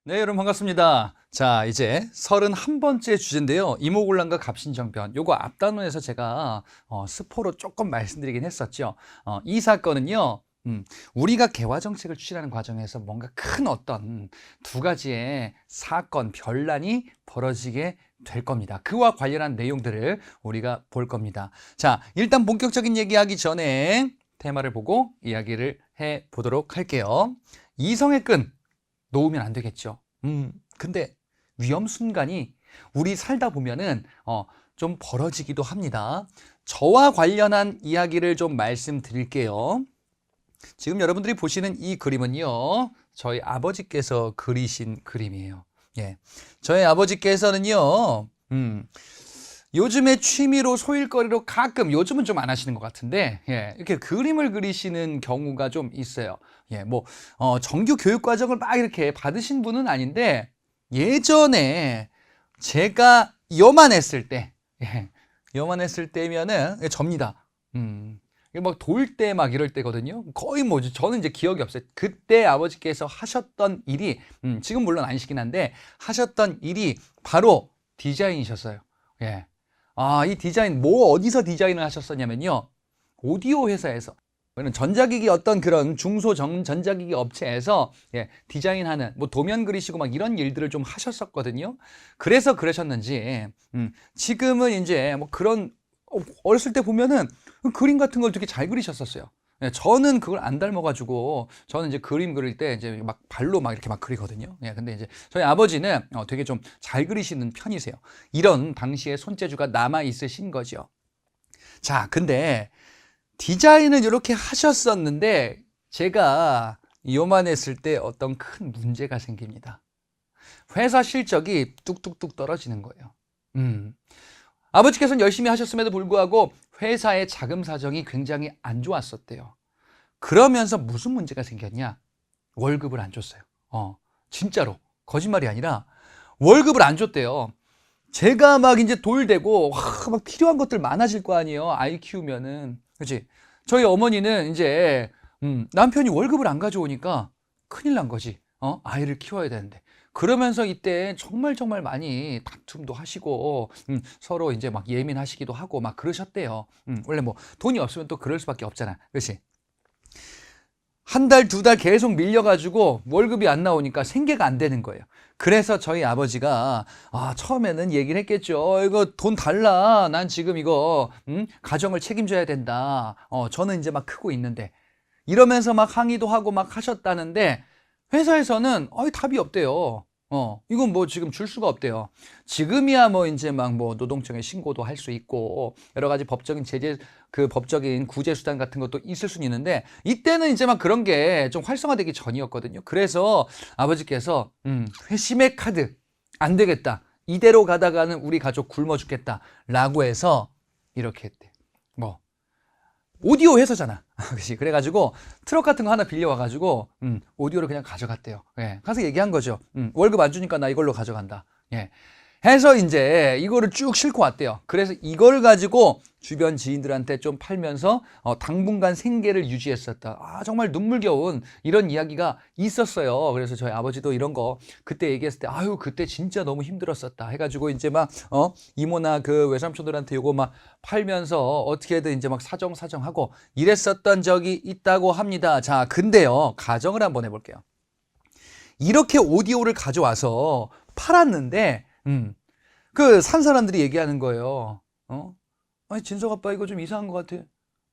네, 여러분 반갑습니다. 자, 이제 31번째 주제인데요. 이모곤란과 갑신정변. 요거 앞단원에서 제가 스포로 조금 말씀드리긴 했었죠. 이 사건은요. 우리가 개화정책을 추진하는 과정에서 뭔가 큰 어떤 두 가지의 사건, 변란이 벌어지게 될 겁니다. 그와 관련한 내용들을 우리가 볼 겁니다. 자, 일단 본격적인 얘기하기 전에 테마를 보고 이야기를 해 보도록 할게요. 이성의 끈 놓으면 안 되겠죠. 근데 위험 순간이 우리 살다 보면은 좀 벌어지기도 합니다. 저와 관련한 이야기를 좀 말씀드릴게요. 지금 여러분들이 보시는 이 그림은요, 저희 아버지께서 그리신 그림이에요. 예, 저희 아버지께서는요, 요즘에 취미로 소일거리로 가끔, 요즘은 좀 안 하시는 것 같은데, 예, 이렇게 그림을 그리시는 경우가 좀 있어요. 예, 정규 교육 과정을 막 이렇게 받으신 분은 아닌데, 예전에 제가 요만했을 때, 예, 요만했을 때면은 접니다. 막 돌 때 막 이럴 때거든요. 거의 저는 이제 기억이 없어요. 그때 아버지께서 하셨던 일이, 지금 물론 아니시긴 한데, 하셨던 일이 바로 디자인이셨어요. 예. 이 디자인, 어디서 디자인을 하셨었냐면요. 오디오 회사에서. 전자기기 어떤 그런 전자기기 업체에서 예, 디자인하는 도면 그리시고 막 이런 일들을 좀 하셨었거든요. 그래서 그러셨는지 지금은 이제 그런 어렸을 때 보면은 그림 같은 걸 되게 잘 그리셨었어요. 예, 저는 그걸 안 닮아가지고 저는 이제 그림 그릴 때 이제 막 발로 막 이렇게 막 그리거든요. 예, 근데 이제 저희 아버지는 되게 좀 잘 그리시는 편이세요. 이런 당시의 손재주가 남아 있으신 거죠. 자, 근데 디자인을 이렇게 하셨었는데 제가 요만했을 때 어떤 큰 문제가 생깁니다. 회사 실적이 뚝뚝뚝 떨어지는 거예요. 아버지께서는 열심히 하셨음에도 불구하고 회사의 자금 사정이 굉장히 안 좋았었대요. 그러면서 무슨 문제가 생겼냐? 월급을 안 줬어요. 진짜로. 거짓말이 아니라 월급을 안 줬대요. 제가 막 이제 돌대고 막 필요한 것들 많아질 거 아니에요. 아이 키우면은. 그렇지? 저희 어머니는 이제 남편이 월급을 안 가져오니까 큰일 난 거지. 아이를 키워야 되는데. 그러면서 이때 정말 정말 많이 다툼도 하시고 서로 이제 막 예민하시기도 하고 막 그러셨대요. 원래 돈이 없으면 또 그럴 수밖에 없잖아. 그렇지? 한 달, 두 달 계속 밀려가지고 월급이 안 나오니까 생계가 안 되는 거예요. 그래서 저희 아버지가 처음에는 얘기를 했겠죠. 이거 돈 달라. 난 지금 이거 가정을 책임져야 된다. 저는 이제 막 크고 있는데 이러면서 막 항의도 하고 막 하셨다는데 회사에서는 답이 없대요. 이건 지금 줄 수가 없대요. 지금이야 이제 막 노동청에 신고도 할 수 있고 여러 가지 법적인 제재 법적인 구제 수단 같은 것도 있을 수는 있는데 이때는 이제 막 그런 게 좀 활성화되기 전이었거든요. 그래서 아버지께서 회심의 카드 안 되겠다. 이대로 가다가는 우리 가족 굶어 죽겠다라고 해서 이렇게 했대. 오디오 회사잖아. 그치? 그래가지고 트럭 같은 거 하나 빌려와가지고 오디오를 그냥 가져갔대요. 예, 가서 얘기한 거죠. 월급 안 주니까 나 이걸로 가져간다. 예, 해서 이제 이거를 쭉 싣고 왔대요. 그래서 이걸 가지고 주변 지인들한테 좀 팔면서 당분간 생계를 유지했었다. 정말 눈물겨운 이런 이야기가 있었어요. 그래서 저희 아버지도 이런 거 그때 얘기했을 때 아유 그때 진짜 너무 힘들었었다 해가지고 이제 막 이모나 그 외삼촌들한테 요거 막 팔면서 어떻게든 이제 막 사정하고 이랬었던 적이 있다고 합니다. 자, 근데요 가정을 한번 해볼게요. 이렇게 오디오를 가져와서 팔았는데 그 산 사람들이 얘기하는 거예요. 아니 진석 아빠 이거 좀 이상한 것 같아.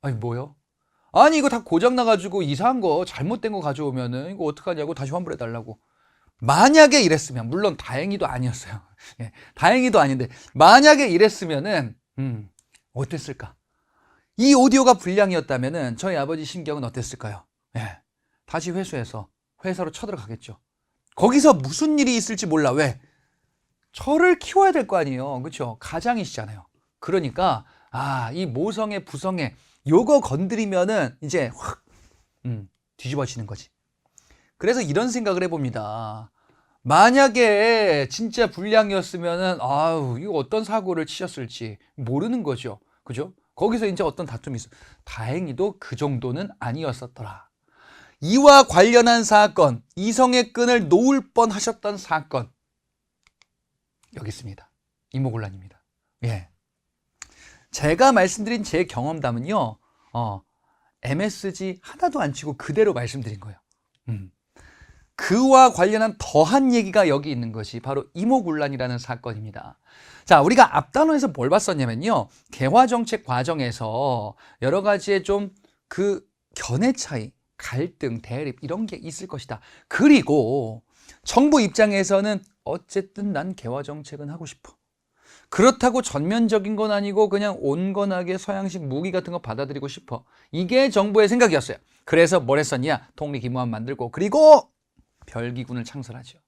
아니 뭐요? 아니 이거 다 고장 나가지고 이상한 거 잘못된 거 가져오면은 이거 어떡하냐고 다시 환불해 달라고. 만약에 이랬으면 물론 다행히도 아니었어요. 예, 다행히도 아닌데 만약에 이랬으면은 어땠을까? 이 오디오가 불량이었다면은 저희 아버지 심경은 어땠을까요? 예, 다시 회수해서 회사로 쳐들어가겠죠. 거기서 무슨 일이 있을지 몰라. 왜? 저를 키워야 될 거 아니에요. 그렇죠? 가장이시잖아요. 그러니까 이 모성애 부성애 요거 건드리면은 이제 확 뒤집어지는 거지. 그래서 이런 생각을 해봅니다. 만약에 진짜 불량이었으면은 이거 어떤 사고를 치셨을지 모르는 거죠. 그죠? 거기서 이제 어떤 다툼이 있어. 다행히도 그 정도는 아니었었더라. 이와 관련한 사건, 이성의 끈을 놓을 뻔 하셨던 사건. 여기 있습니다. 이모곤란입니다. 예. 제가 말씀드린 제 경험담은요, MSG 하나도 안 치고 그대로 말씀드린 거예요. 그와 관련한 더한 얘기가 여기 있는 것이 바로 이모곤란이라는 사건입니다. 자, 우리가 앞단원에서 뭘 봤었냐면요, 개화정책 과정에서 여러 가지의 좀 그 견해 차이, 갈등, 대립 이런 게 있을 것이다. 그리고 정부 입장에서는 어쨌든 난 개화정책은 하고 싶어. 그렇다고 전면적인 건 아니고 그냥 온건하게 서양식 무기 같은 거 받아들이고 싶어. 이게 정부의 생각이었어요. 그래서 뭘 했었냐? 통일기무원 만들고, 그리고 별기군을 창설하죠.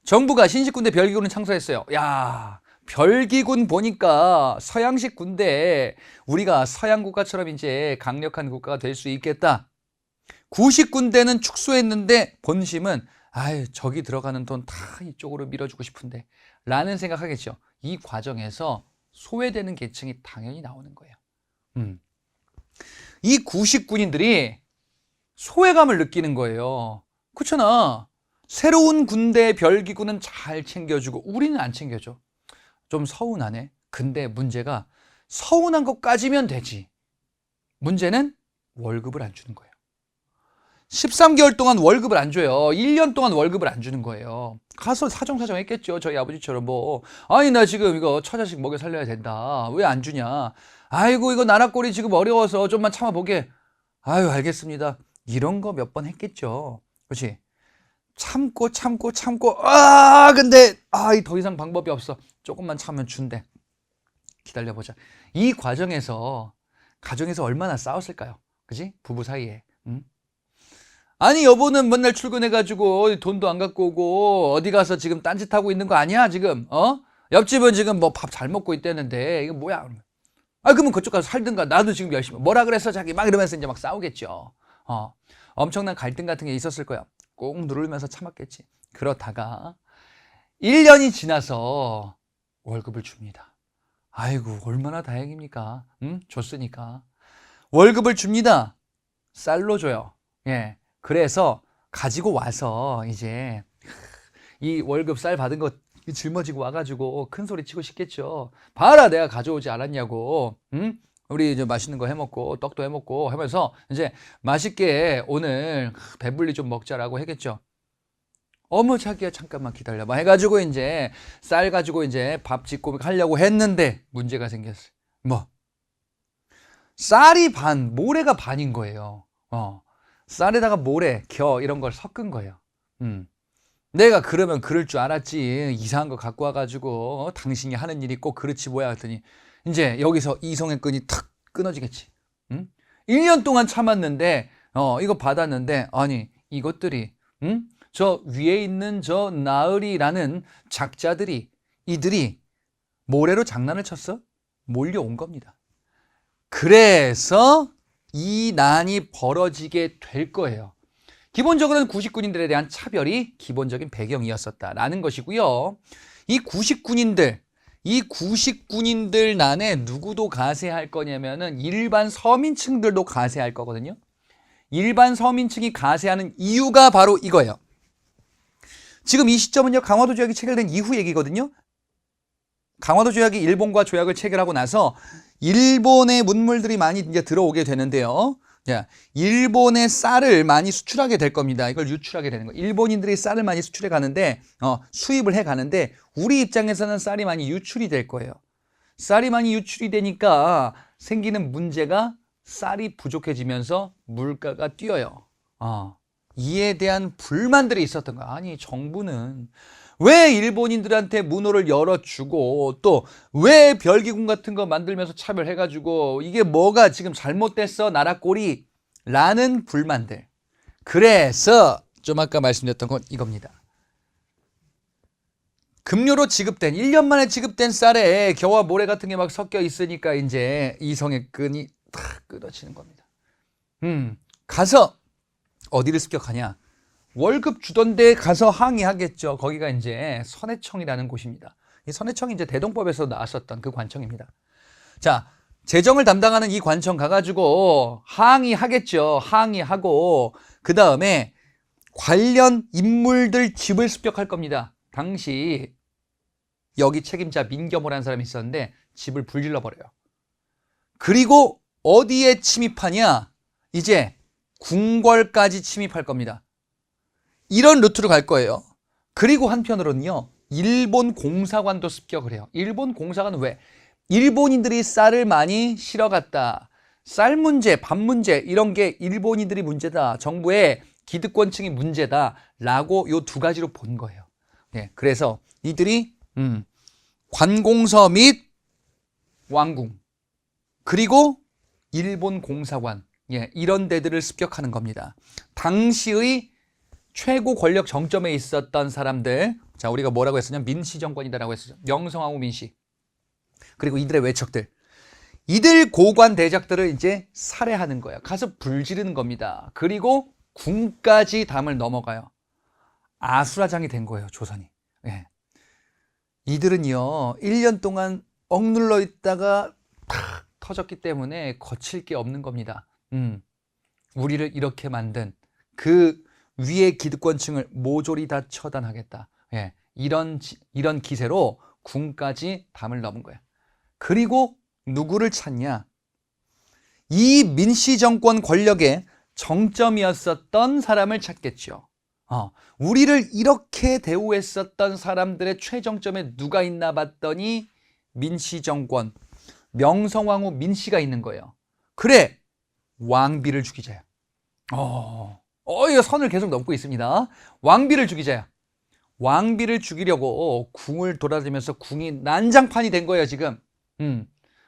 정부가 신식군대 별기군을 창설했어요. 야, 별기군 보니까 서양식 군대, 우리가 서양 국가처럼 이제 강력한 국가가 될 수 있겠다. 구식군대는 축소했는데 본심은 아유, 저기 들어가는 돈 다 이쪽으로 밀어주고 싶은데 라는 생각하겠죠. 이 과정에서 소외되는 계층이 당연히 나오는 거예요. 이 구식군인들이 소외감을 느끼는 거예요. 그렇잖아. 새로운 군대 별기군은 잘 챙겨주고 우리는 안 챙겨줘. 좀 서운하네. 근데 문제가 서운한 것까지면 되지. 문제는 월급을 안 주는 거예요. 13개월 동안 월급을 안 줘요. 1년 동안 월급을 안 주는 거예요. 가서 사정사정 했겠죠. 저희 아버지처럼 뭐, 아니 나 지금 이거 처자식 먹여 살려야 된다. 왜 안 주냐. 아이고 이거 나라꼴이 지금 어려워서 좀만 참아보게. 아유 알겠습니다. 이런 거 몇 번 했겠죠. 그렇지? 참고 근데 더 이상 방법이 없어. 조금만 참으면 준대. 기다려보자. 이 과정에서 가정에서 얼마나 싸웠을까요? 그지? 부부 사이에. 아니 여보는 맨날 출근해가지고 돈도 안 갖고 오고 어디 가서 지금 딴짓하고 있는 거 아니야 지금? 옆집은 지금 뭐 밥 잘 먹고 있다는데 이거 뭐야? 그러면 그쪽 가서 살든가. 나도 지금 열심히 뭐라 그랬어 자기 막 이러면서 이제 막 싸우겠죠. 엄청난 갈등 같은 게 있었을 거야. 꼭 누르면서 참았겠지. 그러다가 1년이 지나서 월급을 줍니다. 아이고 얼마나 다행입니까? 줬으니까 월급을 줍니다. 쌀로 줘요. 예. 그래서 가지고 와서 이제 이 월급 쌀 받은 거 짊어지고 와가지고 큰 소리 치고 싶겠죠. 봐라 내가 가져오지 않았냐고. 우리 이제 맛있는 거 해먹고 떡도 해먹고 하면서 이제 맛있게 오늘 배불리 좀 먹자라고 했겠죠. 어머 자기야 잠깐만 기다려봐 해가지고 이제 쌀 가지고 이제 밥 짓고 하려고 했는데 문제가 생겼어요. 뭐 쌀이 반, 모래가 반인 거예요. 쌀에다가 모래, 겨 이런 걸 섞은 거예요. 내가 그러면 그럴 줄 알았지. 이상한 거 갖고 와가지고 당신이 하는 일이 꼭 그렇지 뭐야 했더니 이제 여기서 이성의 끈이 탁 끊어지겠지. 1년 동안 참았는데 이거 받았는데 아니 이것들이 저 위에 있는 저 나으리라는 작자들이 이들이 모래로 장난을 쳤어? 몰려온 겁니다. 그래서 이 난이 벌어지게 될 거예요. 기본적으로는 구식군인들에 대한 차별이 기본적인 배경이었었다라는 것이고요. 이 구식군인들 난에 누구도 가세할 거냐면은 일반 서민층들도 가세할 거거든요. 일반 서민층이 가세하는 이유가 바로 이거예요. 지금 이 시점은요, 강화도 조약이 체결된 이후 얘기거든요. 강화도 조약이 일본과 조약을 체결하고 나서 일본의 문물들이 많이 이제 들어오게 되는데요. 자, 일본의 쌀을 많이 수출하게 될 겁니다. 이걸 유출하게 되는 거예요. 일본인들이 쌀을 많이 수출해 가는데, 수입을 해 가는데, 우리 입장에서는 쌀이 많이 유출이 될 거예요. 쌀이 많이 유출이 되니까 생기는 문제가 쌀이 부족해지면서 물가가 뛰어요. 이에 대한 불만들이 있었던 거야. 아니, 정부는 왜 일본인들한테 문호를 열어주고 또 왜 별기군 같은 거 만들면서 차별해가지고 이게 뭐가 지금 잘못됐어 나라 꼴이 라는 불만들. 그래서 좀 아까 말씀드렸던 건 이겁니다. 급료로 지급된 1년 만에 지급된 쌀에 겨와 모래 같은 게 막 섞여 있으니까 이제 이성의 끈이 탁 끊어지는 겁니다. 가서 어디를 습격하냐? 월급 주던 데 가서 항의하겠죠. 거기가 이제 선해청이라는 곳입니다. 이 선해청이 이제 대동법에서 나왔었던 그 관청입니다. 자, 재정을 담당하는 이 관청 가가지고 항의하겠죠. 항의하고 그 다음에 관련 인물들 집을 습격할 겁니다. 당시 여기 책임자 민겸호라는 사람이 있었는데 집을 불질러 버려요. 그리고 어디에 침입하냐? 이제 궁궐까지 침입할 겁니다. 이런 루트로 갈 거예요. 그리고 한편으로는요, 일본 공사관도 습격을 해요. 일본 공사관은 왜? 일본인들이 쌀을 많이 실어갔다. 쌀 문제, 밥 문제 이런 게 일본인들이 문제다. 정부의 기득권층이 문제다. 라고 요 두 가지로 본 거예요. 네, 그래서 이들이 관공서 및 왕궁 그리고 일본 공사관 이런 데들을 습격하는 겁니다. 당시의 최고 권력 정점에 있었던 사람들, 자 우리가 뭐라고 했었냐? 민씨 정권이다라고 했었죠. 명성황후 민씨. 그리고 이들의 외척들, 이들 고관 대작들을 이제 살해하는 거예요. 가서 불지르는 겁니다. 그리고 궁까지 담을 넘어가요. 아수라장이 된 거예요, 조선이. 예. 이들은요 1년 동안 억눌러 있다가 탁 터졌기 때문에 거칠 게 없는 겁니다. 우리를 이렇게 만든 그 위의 기득권층을 모조리 다 처단하겠다. 예. 이런 기세로 궁까지 담을 넘은 거예요. 그리고 누구를 찾냐? 이 민씨 정권 권력의 정점이었었던 사람을 찾겠죠. 우리를 이렇게 대우했었던 사람들의 최정점에 누가 있나 봤더니 민씨 정권, 명성황후 민씨가 있는 거예요. 그래, 왕비를 죽이자요. 이거 선을 계속 넘고 있습니다. 왕비를 죽이자요. 왕비를 죽이려고 궁을 돌아다니면서 궁이 난장판이 된 거예요, 지금.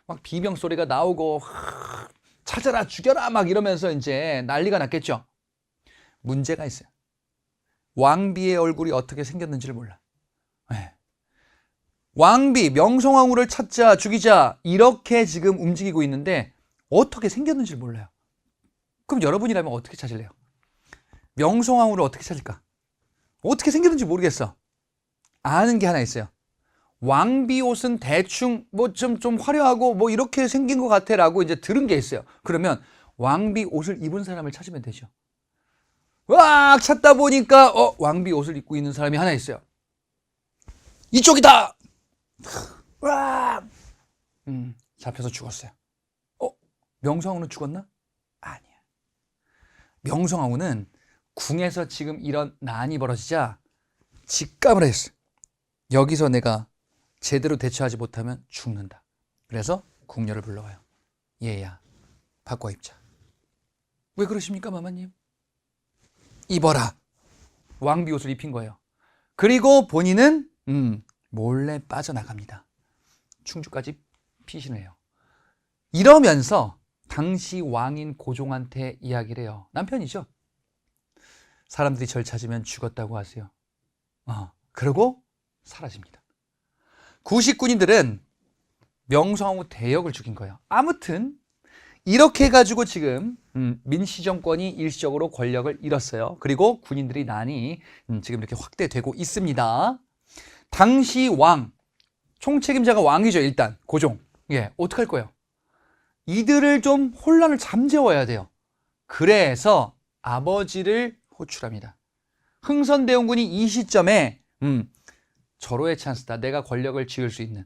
막 비명 소리가 나오고 찾아라 죽여라 막 이러면서 이제 난리가 났겠죠. 문제가 있어요. 왕비의 얼굴이 어떻게 생겼는지를 몰라. 네. 왕비 명성황후를 찾자 죽이자 이렇게 지금 움직이고 있는데 어떻게 생겼는지를 몰라요. 그럼 여러분이라면 어떻게 찾을래요? 명성황후를 어떻게 찾을까? 어떻게 생겼는지 모르겠어. 아는 게 하나 있어요. 왕비 옷은 대충 뭐 좀 화려하고 뭐 이렇게 생긴 것 같아 라고 이제 들은 게 있어요. 그러면 왕비 옷을 입은 사람을 찾으면 되죠. 와 찾다 보니까 왕비 옷을 입고 있는 사람이 하나 있어요. 이쪽이다. 와 잡혀서 죽었어요. 명성황후는 죽었나? 아니야. 명성황후는 궁에서 지금 이런 난이 벌어지자 직감을 했어요. 여기서 내가 제대로 대처하지 못하면 죽는다. 그래서 궁녀를 불러와요. 얘야, 바꿔 입자. 왜 그러십니까, 마마님? 입어라. 왕비 옷을 입힌 거예요. 그리고 본인은 몰래 빠져나갑니다. 충주까지 피신을 해요. 이러면서 당시 왕인 고종한테 이야기를 해요. 남편이죠. 사람들이 절 찾으면 죽었다고 하세요. 그러고 사라집니다. 구식군인들은 명성황후 대역을 죽인 거예요. 아무튼 이렇게 해가지고 지금 민씨 정권이 일시적으로 권력을 잃었어요. 그리고 군인들이 난이 지금 이렇게 확대되고 있습니다. 당시 왕, 총책임자가 왕이죠. 일단 고종. 어떻게 할 거예요? 이들을 좀 혼란을 잠재워야 돼요. 그래서 아버지를 호출합니다. 흥선대원군이 이 시점에 절호의 찬스다. 내가 권력을 쥐을 수 있는.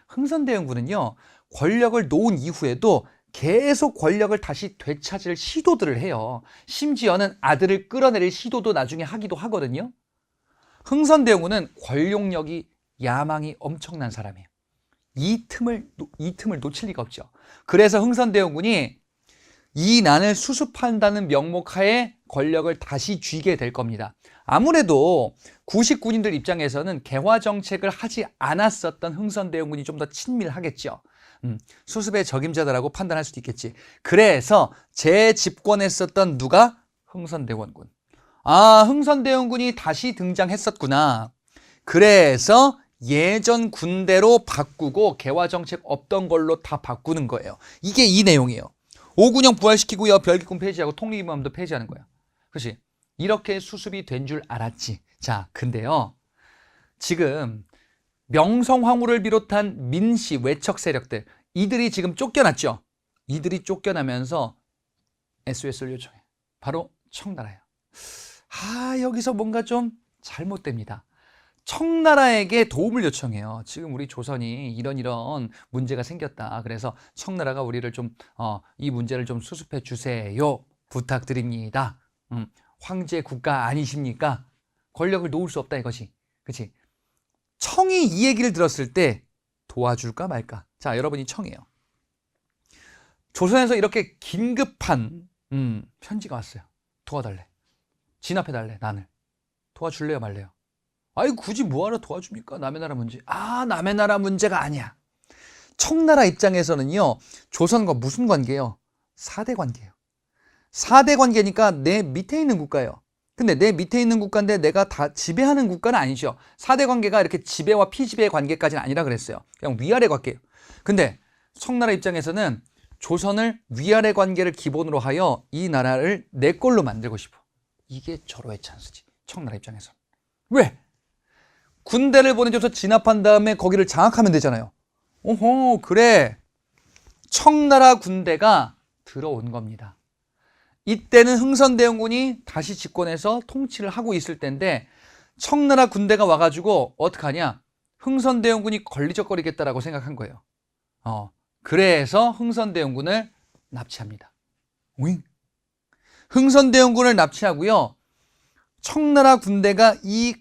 흥선대원군은요 권력을 놓은 이후에도 계속 권력을 다시 되찾을 시도들을 해요. 심지어는 아들을 끌어내릴 시도도 나중에 하기도 하거든요. 흥선대원군은 권력력이 야망이 엄청난 사람이에요. 이 틈을 놓칠 리가 없죠. 그래서 흥선대원군이 이 난을 수습한다는 명목하에 권력을 다시 쥐게 될 겁니다. 아무래도 구식군인들 입장에서는 개화 정책을 하지 않았었던 흥선대원군이 좀 더 친밀하겠죠. 수습의 적임자다라고 판단할 수도 있겠지. 그래서 재집권했었던 누가? 흥선대원군. 흥선대원군이 다시 등장했었구나. 그래서 예전 군대로 바꾸고 개화 정책 없던 걸로 다 바꾸는 거예요. 이게 이 내용이에요. 오군영 부활시키고요. 별기군 폐지하고 통일기만도 폐지하는 거예요. 그렇지? 이렇게 수습이 된 줄 알았지. 자, 근데요. 지금 명성황후를 비롯한 민씨 외척 세력들, 이들이 지금 쫓겨났죠. 이들이 쫓겨나면서 SOS를 요청해. 바로 청나라예요. 여기서 뭔가 좀 잘못됩니다. 청나라에게 도움을 요청해요. 지금 우리 조선이 이런 문제가 생겼다. 그래서 청나라가 우리를 이 문제를 좀 수습해 주세요. 부탁드립니다. 황제 국가 아니십니까? 권력을 놓을 수 없다 이것이. 그치? 청이 이 얘기를 들었을 때 도와줄까 말까? 자, 여러분이 청이에요. 조선에서 이렇게 긴급한 편지가 왔어요. 도와달래. 진압해달래, 난을. 도와줄래요, 말래요? 아이, 굳이 뭐하러 도와줍니까? 남의 나라 문제. 남의 나라 문제가 아니야. 청나라 입장에서는요, 조선과 무슨 관계예요? 4대 관계예요. 4대 관계니까 내 밑에 있는 국가예요. 근데 내 밑에 있는 국가인데 내가 다 지배하는 국가는 아니죠. 4대 관계가 이렇게 지배와 피지배의 관계까지는 아니라 그랬어요. 그냥 위아래 관계예요. 근데 청나라 입장에서는 조선을 위아래 관계를 기본으로 하여 이 나라를 내 걸로 만들고 싶어. 이게 절호의 찬스지. 청나라 입장에서. 왜? 군대를 보내줘서 진압한 다음에 거기를 장악하면 되잖아요. 오호, 그래. 청나라 군대가 들어온 겁니다. 이때는 흥선대원군이 다시 집권해서 통치를 하고 있을 때인데 청나라 군대가 와가지고 어떡하냐? 흥선대원군이 걸리적거리겠다라고 생각한 거예요. 그래서 흥선대원군을 납치합니다. 오잉? 흥선대원군을 납치하고요. 청나라 군대가 이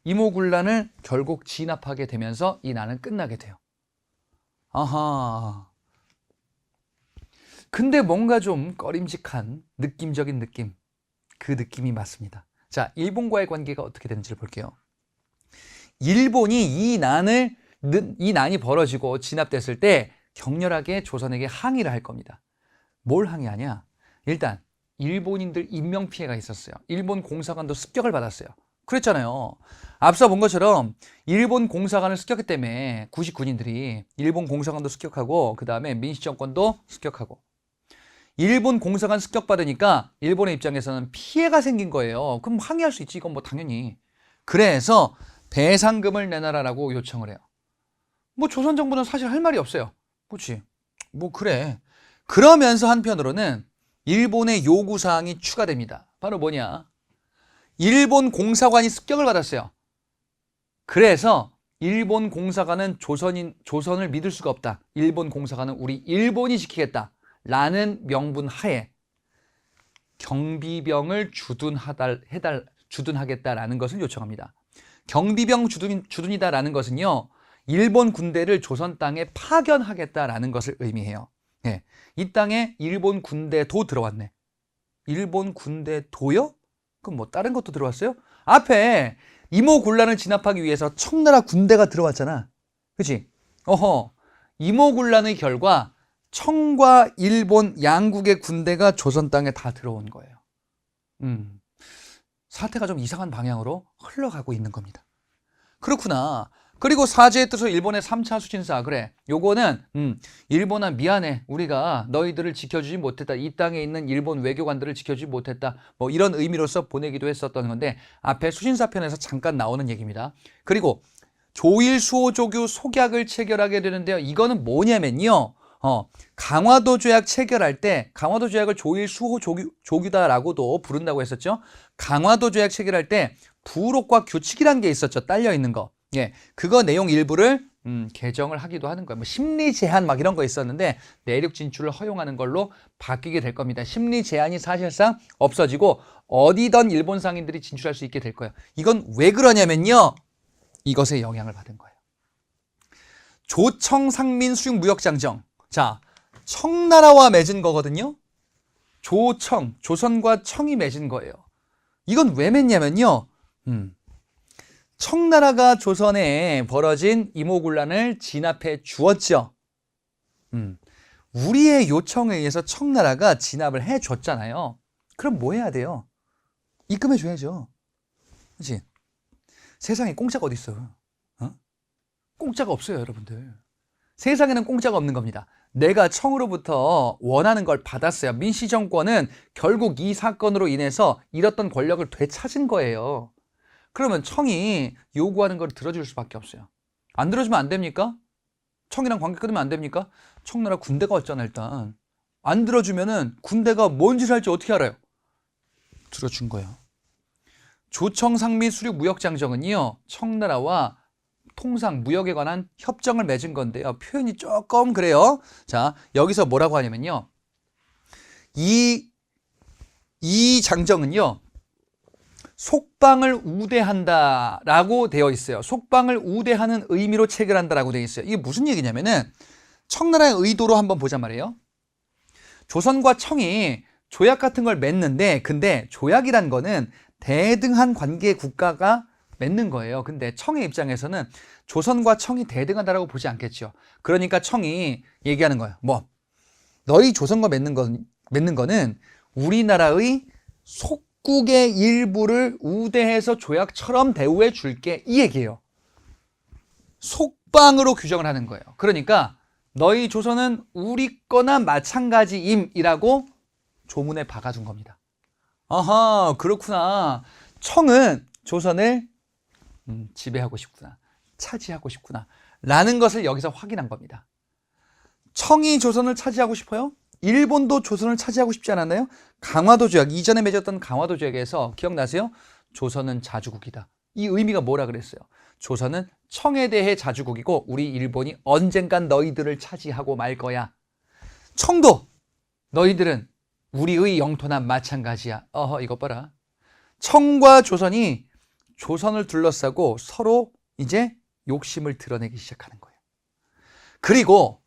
이모군란을 결국 진압하게 되면서 이 난은 끝나게 돼요. 아하. 근데 뭔가 좀 꺼림직한 느낌적인 느낌. 그 느낌이 맞습니다. 자, 일본과의 관계가 어떻게 되는지를 볼게요. 일본이 이 난이 벌어지고 진압됐을 때 격렬하게 조선에게 항의를 할 겁니다. 뭘 항의하냐? 일단 일본인들 인명피해가 있었어요. 일본 공사관도 습격을 받았어요. 그랬잖아요. 앞서 본 것처럼 일본 공사관을 습격했기 때문에 99인들이 일본 공사관도 습격하고 그 다음에 민시정권도 습격하고 일본 공사관 습격받으니까 일본의 입장에서는 피해가 생긴 거예요. 그럼 항의할 수 있지. 이건 뭐 당연히. 그래서 배상금을 내놔라라고 요청을 해요. 뭐 조선 정부는 사실 할 말이 없어요. 그렇지. 뭐 그래. 그러면서 한편으로는 일본의 요구사항이 추가됩니다. 바로 뭐냐? 일본 공사관이 습격을 받았어요. 그래서 일본 공사관은 조선을 믿을 수가 없다. 일본 공사관은 우리 일본이 지키겠다. 라는 명분 하에 경비병을 주둔하겠다라는 것을 요청합니다. 경비병 주둔이다라는 것은요. 일본 군대를 조선 땅에 파견하겠다라는 것을 의미해요. 네. 이 땅에 일본 군대도 들어왔네. 일본 군대도요? 그럼 뭐 다른 것도 들어왔어요? 앞에 이모군란을 진압하기 위해서 청나라 군대가 들어왔잖아. 그치? 이모군란의 결과 청과 일본 양국의 군대가 조선 땅에 다 들어온 거예요. 사태가 좀 이상한 방향으로 흘러가고 있는 겁니다. 그렇구나. 그리고 사제의 뜻으로 일본의 3차 수신사. 그래, 요거는 일본아 미안해. 우리가 너희들을 지켜주지 못했다. 이 땅에 있는 일본 외교관들을 지켜주지 못했다. 뭐 이런 의미로서 보내기도 했었던 건데 앞에 수신사 편에서 잠깐 나오는 얘기입니다. 그리고 조일 수호조규 속약을 체결하게 되는데요. 이거는 뭐냐면요. 강화도 조약 체결할 때 강화도 조약을 조일 수호 조규다라고도 부른다고 했었죠. 강화도 조약 체결할 때 부록과 규칙이라는 게 있었죠. 딸려 있는 거. 예, 그거 내용 일부를 개정을 하기도 하는 거예요. 뭐 심리 제한 막 이런 거 있었는데 내륙 진출을 허용하는 걸로 바뀌게 될 겁니다. 심리 제한이 사실상 없어지고 어디든 일본 상인들이 진출할 수 있게 될 거예요. 이건 왜 그러냐면요. 이것에 영향을 받은 거예요. 조청 상민 수육 무역장정. 자, 청나라와 맺은 거거든요. 조청, 조선과 청이 맺은 거예요. 이건 왜 맺냐면요. 청나라가 조선에 벌어진 이모군란을 진압해 주었죠. 우리의 요청에 의해서 청나라가 진압을 해 줬잖아요. 그럼 뭐 해야 돼요? 입금해 줘야죠. 그렇지? 세상에 공짜가 어디 있어? 공짜가 없어요, 여러분들. 세상에는 공짜가 없는 겁니다. 내가 청으로부터 원하는 걸 받았어요. 민씨 정권은 결국 이 사건으로 인해서 잃었던 권력을 되찾은 거예요. 그러면 청이 요구하는 걸 들어줄 수밖에 없어요. 안 들어주면 안 됩니까? 청이랑 관계 끊으면 안 됩니까? 청나라 군대가 왔잖아. 일단 안 들어주면은 군대가 뭔 짓을 할지 어떻게 알아요? 들어준 거예요. 조청상미 수륙무역장정은요, 청나라와 통상 무역에 관한 협정을 맺은 건데요. 표현이 조금 그래요. 자, 여기서 뭐라고 하냐면요. 이 장정은요, 속방을 우대한다라고 되어 있어요. 속방을 우대하는 의미로 체결한다라고 되어 있어요. 이게 무슨 얘기냐면은 청나라의 의도로 한번 보자 말이에요. 조선과 청이 조약 같은 걸 맺는데, 근데 조약이란 거는 대등한 관계 국가가 맺는 거예요. 근데 청의 입장에서는 조선과 청이 대등하다라고 보지 않겠죠. 그러니까 청이 얘기하는 거예요. 뭐 너희 조선과 맺는 거는 우리나라의 속국의 일부를 우대해서 조약처럼 대우해 줄게, 이 얘기예요. 속방으로 규정을 하는 거예요. 그러니까 너희 조선은 우리 거나 마찬가지임이라고 조문에 박아준 겁니다. 아하, 그렇구나. 청은 조선을 지배하고 싶구나, 차지하고 싶구나 라는 것을 여기서 확인한 겁니다. 청이 조선을 차지하고 싶어요? 일본도 조선을 차지하고 싶지 않았나요? 강화도 조약, 이전에 맺었던 강화도 조약에서 기억나세요? 조선은 자주국이다. 이 의미가 뭐라 그랬어요? 조선은 청에 대해 자주국이고 우리 일본이 언젠간 너희들을 차지하고 말 거야. 청도 너희들은 우리의 영토나 마찬가지야. 어허, 이것 봐라. 청과 조선이 조선을 둘러싸고 서로 이제 욕심을 드러내기 시작하는 거예요. 그리고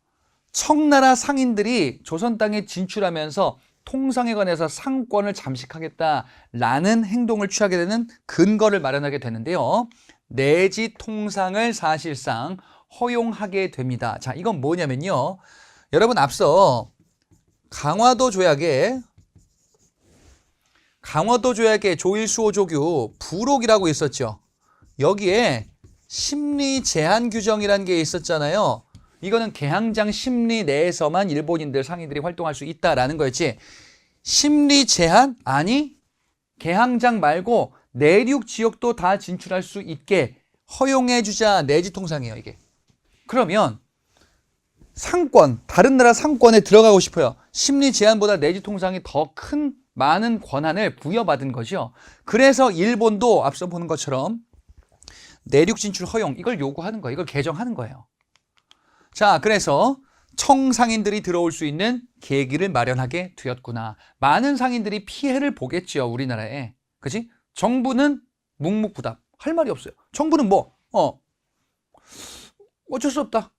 청나라 상인들이 조선 땅에 진출하면서 통상에 관해서 상권을 잠식하겠다라는 행동을 취하게 되는 근거를 마련하게 되는데요. 내지 통상을 사실상 허용하게 됩니다. 자, 이건 뭐냐면요. 여러분, 앞서 강화도 조약에 조일수호조규 부록이라고 있었죠. 여기에 심리 제한 규정이라는 게 있었잖아요. 이거는 개항장 심리 내에서만 일본인들, 상인들이 활동할 수 있다라는 거였지. 심리 제한? 아니, 개항장 말고 내륙 지역도 다 진출할 수 있게 허용해주자, 내지 통상이에요, 이게. 그러면 상권, 다른 나라 상권에 들어가고 싶어요. 심리 제한보다 내지 통상이 더 큰 많은 권한을 부여받은 거죠. 그래서 일본도 앞서 보는 것처럼 내륙 진출 허용, 이걸 요구하는 거예요. 이걸 개정하는 거예요. 자, 그래서 청상인들이 들어올 수 있는 계기를 마련하게 되었구나. 많은 상인들이 피해를 보겠죠, 우리나라에. 그치? 정부는 묵묵부답, 할 말이 없어요. 정부는 어쩔 수 없다.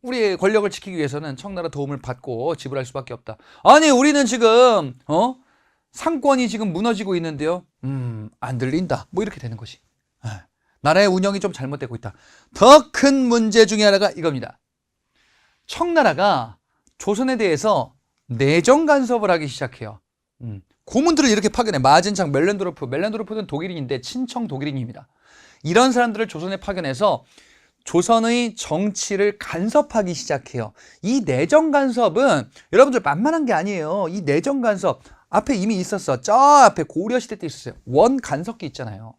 우리의 권력을 지키기 위해서는 청나라 도움을 받고 지불할 수밖에 없다. 아니, 우리는 지금 상권이 지금 무너지고 있는데요. 안 들린다. 뭐 이렇게 되는 것이. 나라의 운영이 좀 잘못되고 있다. 더 큰 문제 중에 하나가 이겁니다. 청나라가 조선에 대해서 내정 간섭을 하기 시작해요. 고문들을 이렇게 파견해. 마젠창, 멜렌도르프는 독일인인데 친청 독일인입니다. 이런 사람들을 조선에 파견해서 조선의 정치를 간섭하기 시작해요. 이 내정 간섭은 여러분들 만만한 게 아니에요. 이 내정 간섭 앞에 이미 있었어. 저 앞에 고려시대 때 있었어요. 원 간섭기 있잖아요.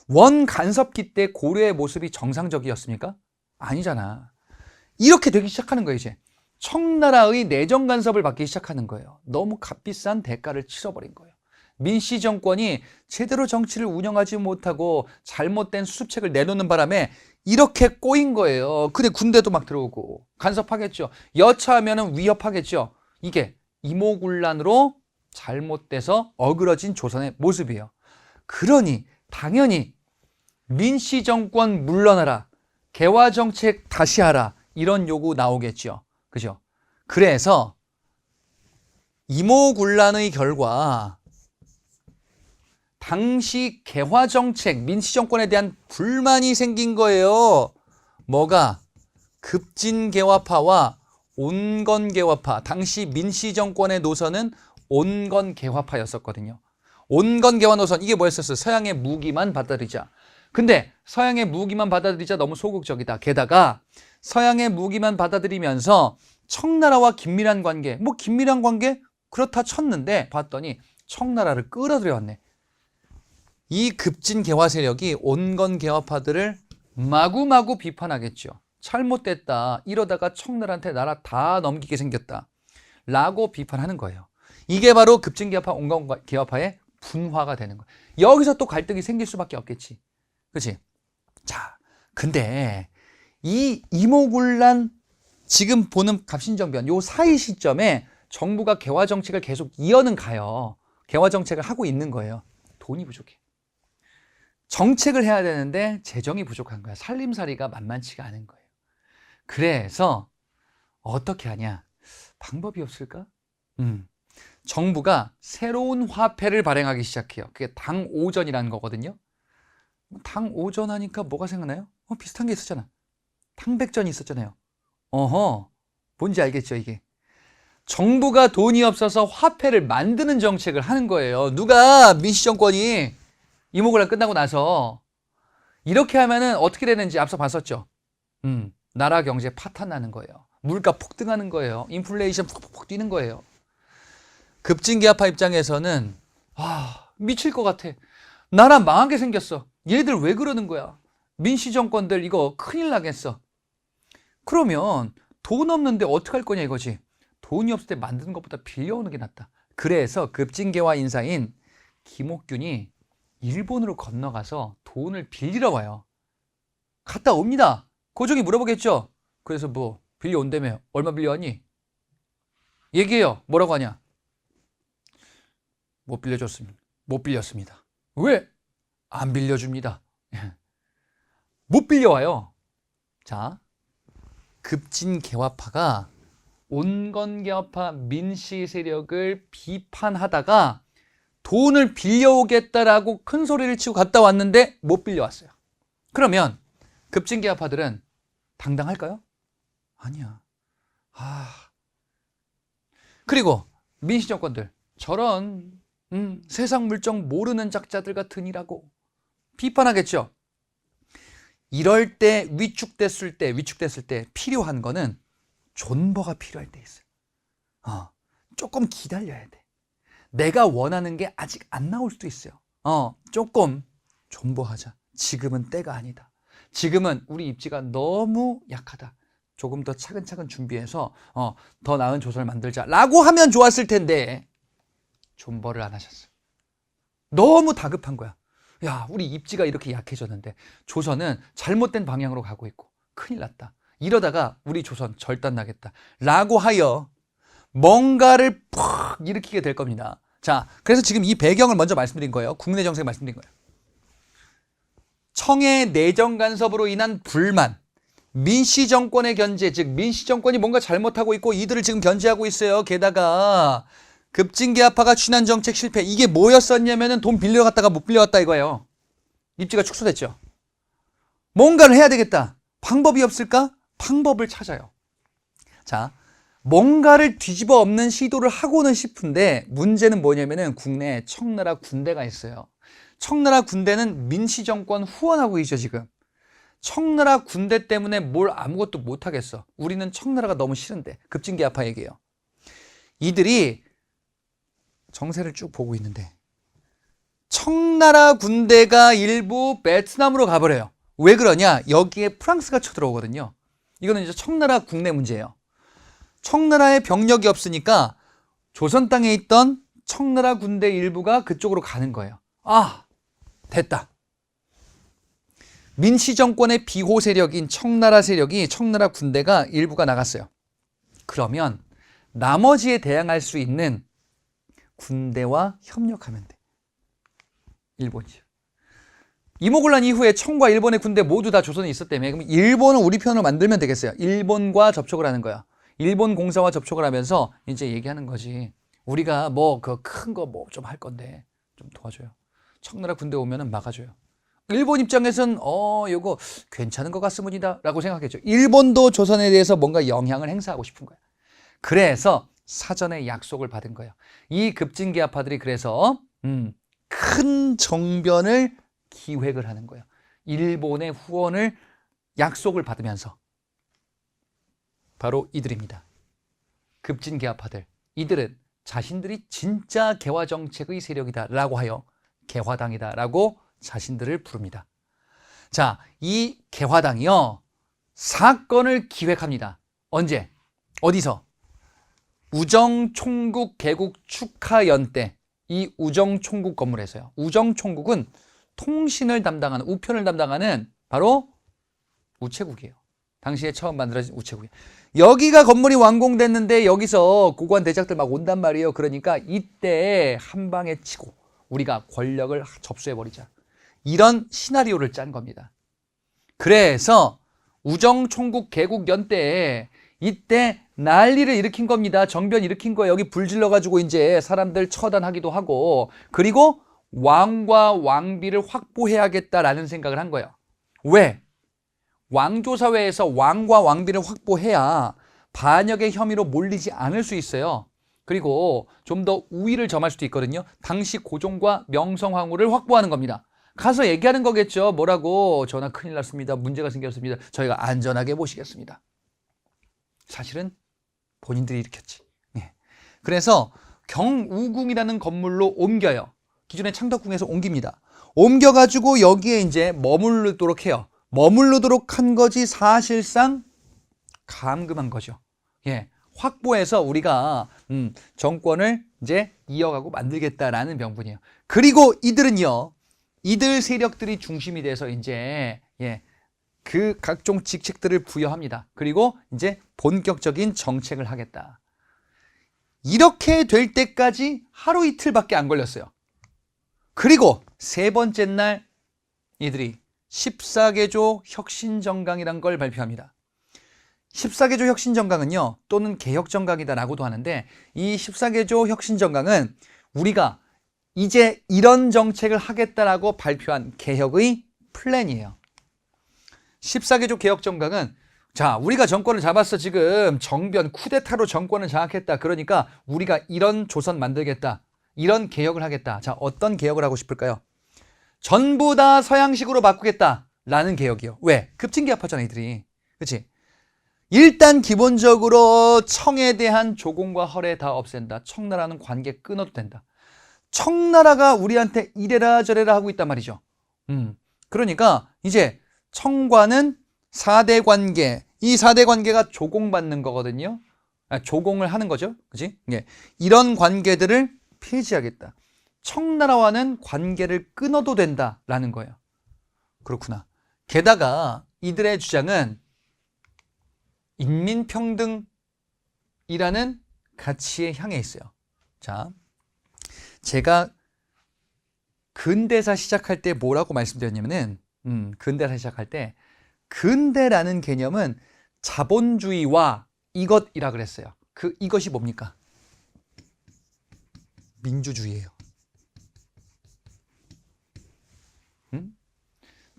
원 간섭기 때 고려의 모습이 정상적이었습니까? 아니잖아. 이렇게 되기 시작하는 거예요, 이제. 청나라의 내정 간섭을 받기 시작하는 거예요. 너무 값비싼 대가를 치러버린 거예요. 민씨 정권이 제대로 정치를 운영하지 못하고 잘못된 수습책을 내놓는 바람에 이렇게 꼬인 거예요. 근데 군대도 막 들어오고 간섭하겠죠. 여차하면 위협하겠죠. 이게 이모군란으로 잘못돼서 어그러진 조선의 모습이에요. 그러니 당연히 민씨 정권 물러나라, 개화정책 다시 하라, 이런 요구 나오겠죠. 그죠? 그래서 이모군란의 결과 당시 개화정책, 민씨정권에 대한 불만이 생긴 거예요. 뭐가? 급진개화파와 온건개화파. 당시 민씨정권의 노선은 온건개화파였었거든요. 온건개화 노선, 이게 뭐였었어요? 서양의 무기만 받아들이자. 근데 서양의 무기만 받아들이자 너무 소극적이다. 게다가 서양의 무기만 받아들이면서 청나라와 긴밀한 관계, 긴밀한 관계? 그렇다 쳤는데 봤더니 청나라를 끌어들여왔네. 이 급진개화 세력이 온건개화파들을 마구마구 비판하겠죠. 잘못됐다. 이러다가 청나라한테 나라 다 넘기게 생겼다. 라고 비판하는 거예요. 이게 바로 급진개화파, 온건개화파의 분화가 되는 거야. 여기서 또 갈등이 생길 수밖에 없겠지. 그렇지? 자, 근데 이 이모군란 지금 보는 갑신정변 요 사이 시점에 정부가 개화 정책을 계속 이어는 가요. 개화 정책을 하고 있는 거예요. 돈이 부족해. 정책을 해야 되는데 재정이 부족한 거야. 살림살이가 만만치가 않은 거예요. 그래서 어떻게 하냐? 방법이 없을까? 정부가 새로운 화폐를 발행하기 시작해요. 그게 당오전이라는 거거든요. 당오전 하니까 뭐가 생각나요? 비슷한 게 있었잖아. 탕백전이 있었잖아요. 어허, 뭔지 알겠죠, 이게? 정부가 돈이 없어서 화폐를 만드는 정책을 하는 거예요. 누가 민시정권이 이모군란 끝나고 나서 이렇게 하면은 어떻게 되는지 앞서 봤었죠. 나라 경제 파탄 나는 거예요. 물가 폭등하는 거예요. 인플레이션 푹푹 뛰는 거예요. 급진개화파 입장에서는 미칠 것 같아. 나라 망하게 생겼어. 얘들 왜 그러는 거야? 민시정권들 이거 큰일 나겠어. 그러면 돈 없는데 어떡할 거냐 이거지. 돈이 없을 때 만드는 것보다 빌려오는 게 낫다. 그래서 급진개화 인사인 김옥균이 일본으로 건너가서 돈을 빌리러 와요. 갔다 옵니다. 고종이 물어보겠죠. 그래서 뭐 빌려온다며. 얼마 빌려왔니? 얘기해요. 뭐라고 하냐? 못 빌려줬습니다. 못 빌렸습니다. 왜? 안 빌려줍니다. 못 빌려와요. 자, 급진개화파가 온건개화파 민씨 세력을 비판하다가 돈을 빌려오겠다라고 큰 소리를 치고 갔다 왔는데 못 빌려왔어요. 그러면 급진개화파들은 당당할까요? 아니야. 그리고 민시정권들 저런 세상 물정 모르는 작자들 같으니라고 비판하겠죠. 이럴 때 위축됐을 때 필요한 거는 존버가 필요할 때 있어요. 조금 기다려야 돼. 내가 원하는 게 아직 안 나올 수도 있어요. 조금 존버하자. 지금은 때가 아니다. 지금은 우리 입지가 너무 약하다. 조금 더 차근차근 준비해서 더 나은 조선을 만들자 라고 하면 좋았을 텐데 존버를 안 하셨어요. 너무 다급한 거야. 야, 우리 입지가 이렇게 약해졌는데 조선은 잘못된 방향으로 가고 있고 큰일 났다. 이러다가 우리 조선 절단 나겠다 라고 하여 뭔가를 푹 일으키게 될 겁니다. 자, 그래서 지금 이 배경을 먼저 말씀드린 거예요. 국내 정세를 말씀드린 거예요. 청해 내정 간섭으로 인한 불만, 민씨 정권의 견제, 즉 민씨 정권이 뭔가 잘못하고 있고 이들을 지금 견제하고 있어요. 게다가 급진개화파가 추진한 정책 실패. 이게 뭐였었냐면은 돈 빌려갔다가 못 빌려갔다 이거예요. 입지가 축소됐죠. 뭔가를 해야 되겠다. 방법이 없을까? 방법을 찾아요. 자, 뭔가를 뒤집어 엎는 시도를 하고는 싶은데 문제는 뭐냐면은 국내에 청나라 군대가 있어요. 청나라 군대는 민씨 정권 후원하고 있죠, 지금. 청나라 군대 때문에 뭘 아무것도 못하겠어. 우리는 청나라가 너무 싫은데. 급진개화파 얘기예요. 이들이 정세를 쭉 보고 있는데 청나라 군대가 일부 베트남으로 가버려요. 왜 그러냐? 여기에 프랑스가 쳐들어오거든요. 이거는 이제 청나라 국내 문제예요. 청나라에 병력이 없으니까 조선 땅에 있던 청나라 군대 일부가 그쪽으로 가는 거예요. 됐다. 민씨 정권의 비호 세력인 청나라 세력이 청나라 군대가 일부가 나갔어요. 그러면 나머지에 대항할 수 있는 군대와 협력하면 돼. 일본이죠. 이모군란 이후에 청과 일본의 군대 모두 다 조선에 있었다며. 그럼 일본은 우리 편으로 만들면 되겠어요. 일본과 접촉을 하는 거야. 일본 공사와 접촉을 하면서 이제 얘기하는 거지. 우리가 뭐 그 큰 거 뭐 좀 할 건데 좀 도와줘요. 청나라 군대 오면은 막아줘요. 일본 입장에서는 이거 괜찮은 것 같습니다 라고 생각했죠. 일본도 조선에 대해서 뭔가 영향을 행사하고 싶은 거야. 그래서 사전에 약속을 받은 거예요. 이 급진개화파들이 그래서 큰 정변을 기획을 하는 거예요. 일본의 후원을 약속을 받으면서. 바로 이들입니다. 급진개화파들. 이들은 자신들이 진짜 개화정책의 세력이다 라고 하여 개화당이다 라고 자신들을 부릅니다. 자, 이 개화당이요, 사건을 기획합니다. 언제? 어디서? 우정 총국 개국 축하연 때 이 우정총국 건물에서요. 우정총국은 통신을 담당하는, 우편을 담당하는 바로 우체국이에요. 당시에 처음 만들어진 우체국이에요. 여기가 건물이 완공됐는데 여기서 고관 대작들 막 온단 말이에요. 그러니까 이때 한 방에 치고 우리가 권력을 접수해버리자. 이런 시나리오를 짠 겁니다. 그래서 우정총국 개국 연대에 이때 난리를 일으킨 겁니다. 정변 일으킨 거예요. 여기 불 질러가지고 이제 사람들 처단하기도 하고, 그리고 왕과 왕비를 확보해야겠다라는 생각을 한 거예요. 왜? 왕조사회에서 왕과 왕비를 확보해야 반역의 혐의로 몰리지 않을 수 있어요. 그리고 좀 더 우위를 점할 수도 있거든요. 당시 고종과 명성황후를 확보하는 겁니다. 가서 얘기하는 거겠죠. 뭐라고? 전하 큰일 났습니다. 문제가 생겼습니다. 저희가 안전하게 모시겠습니다. 사실은 본인들이 일으켰지. 예. 그래서 경우궁이라는 건물로 옮겨요. 기존의 창덕궁에서 옮깁니다. 옮겨가지고 여기에 이제 머무르도록 해요. 머무르도록 한 거지 사실상 감금한 거죠. 예. 확보해서 우리가 정권을 이제 이어가고 만들겠다라는 명분이에요. 그리고 이들은요, 이들 세력들이 중심이 돼서 이제 그 각종 직책들을 부여합니다. 그리고 이제 본격적인 정책을 하겠다. 이렇게 될 때까지 하루 이틀밖에 안 걸렸어요. 그리고 세 번째 날 이들이 14개조 혁신정강이란 걸 발표합니다. 14개조 혁신정강은요, 또는 개혁정강이다라고도 하는데, 이 14개조 혁신정강은 우리가 이제 이런 정책을 하겠다라고 발표한 개혁의 플랜이에요. 14개조 개혁정강은, 자, 우리가 정권을 잡았어. 지금 정변 쿠데타로 정권을 장악했다. 그러니까 우리가 이런 조선 만들겠다. 이런 개혁을 하겠다. 자, 어떤 개혁을 하고 싶을까요? 전부 다 서양식으로 바꾸겠다라는 개혁이요. 왜? 급진개합하잖아, 이들이. 그렇지? 일단 기본적으로 청에 대한 조공과 허례 다 없앤다. 청나라는 관계 끊어도 된다. 청나라가 우리한테 이래라 저래라 하고 있단 말이죠. 그러니까 이제 청과는 4대 관계, 이 4대 관계가 조공받는 거거든요. 조공을 하는 거죠. 그치? 예. 이런 관계들을 폐지하겠다. 청나라와는 관계를 끊어도 된다라는 거예요. 그렇구나. 게다가 이들의 주장은 인민평등이라는 가치에 향해 있어요. 자, 제가 근대사 시작할 때 뭐라고 말씀드렸냐면은, 근대사 시작할 때, 근대라는 개념은 자본주의와 이것이라 그랬어요. 이것이 뭡니까? 민주주의예요.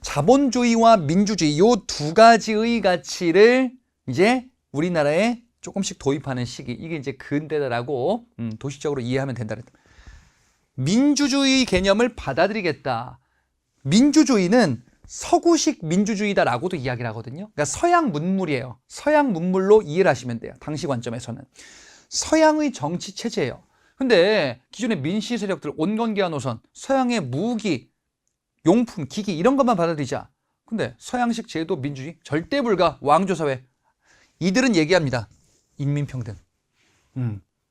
자본주의와 민주주의, 요 두 가지의 가치를 이제 우리나라에 조금씩 도입하는 시기, 이게 이제 근대다라고 도식적으로 이해하면 된다. 민주주의 개념을 받아들이겠다. 민주주의는 서구식 민주주의다라고도 이야기를 하거든요. 그러니까 서양 문물이에요. 서양 문물로 이해를 하시면 돼요. 당시 관점에서는. 서양의 정치 체제예요. 근데 기존의 민시 세력들, 온건계화 노선, 서양의 무기, 용품, 기기 이런 것만 받아들이자. 근데 서양식 제도 민주주의 절대 불가. 왕조사회. 이들은 얘기합니다. 인민평등.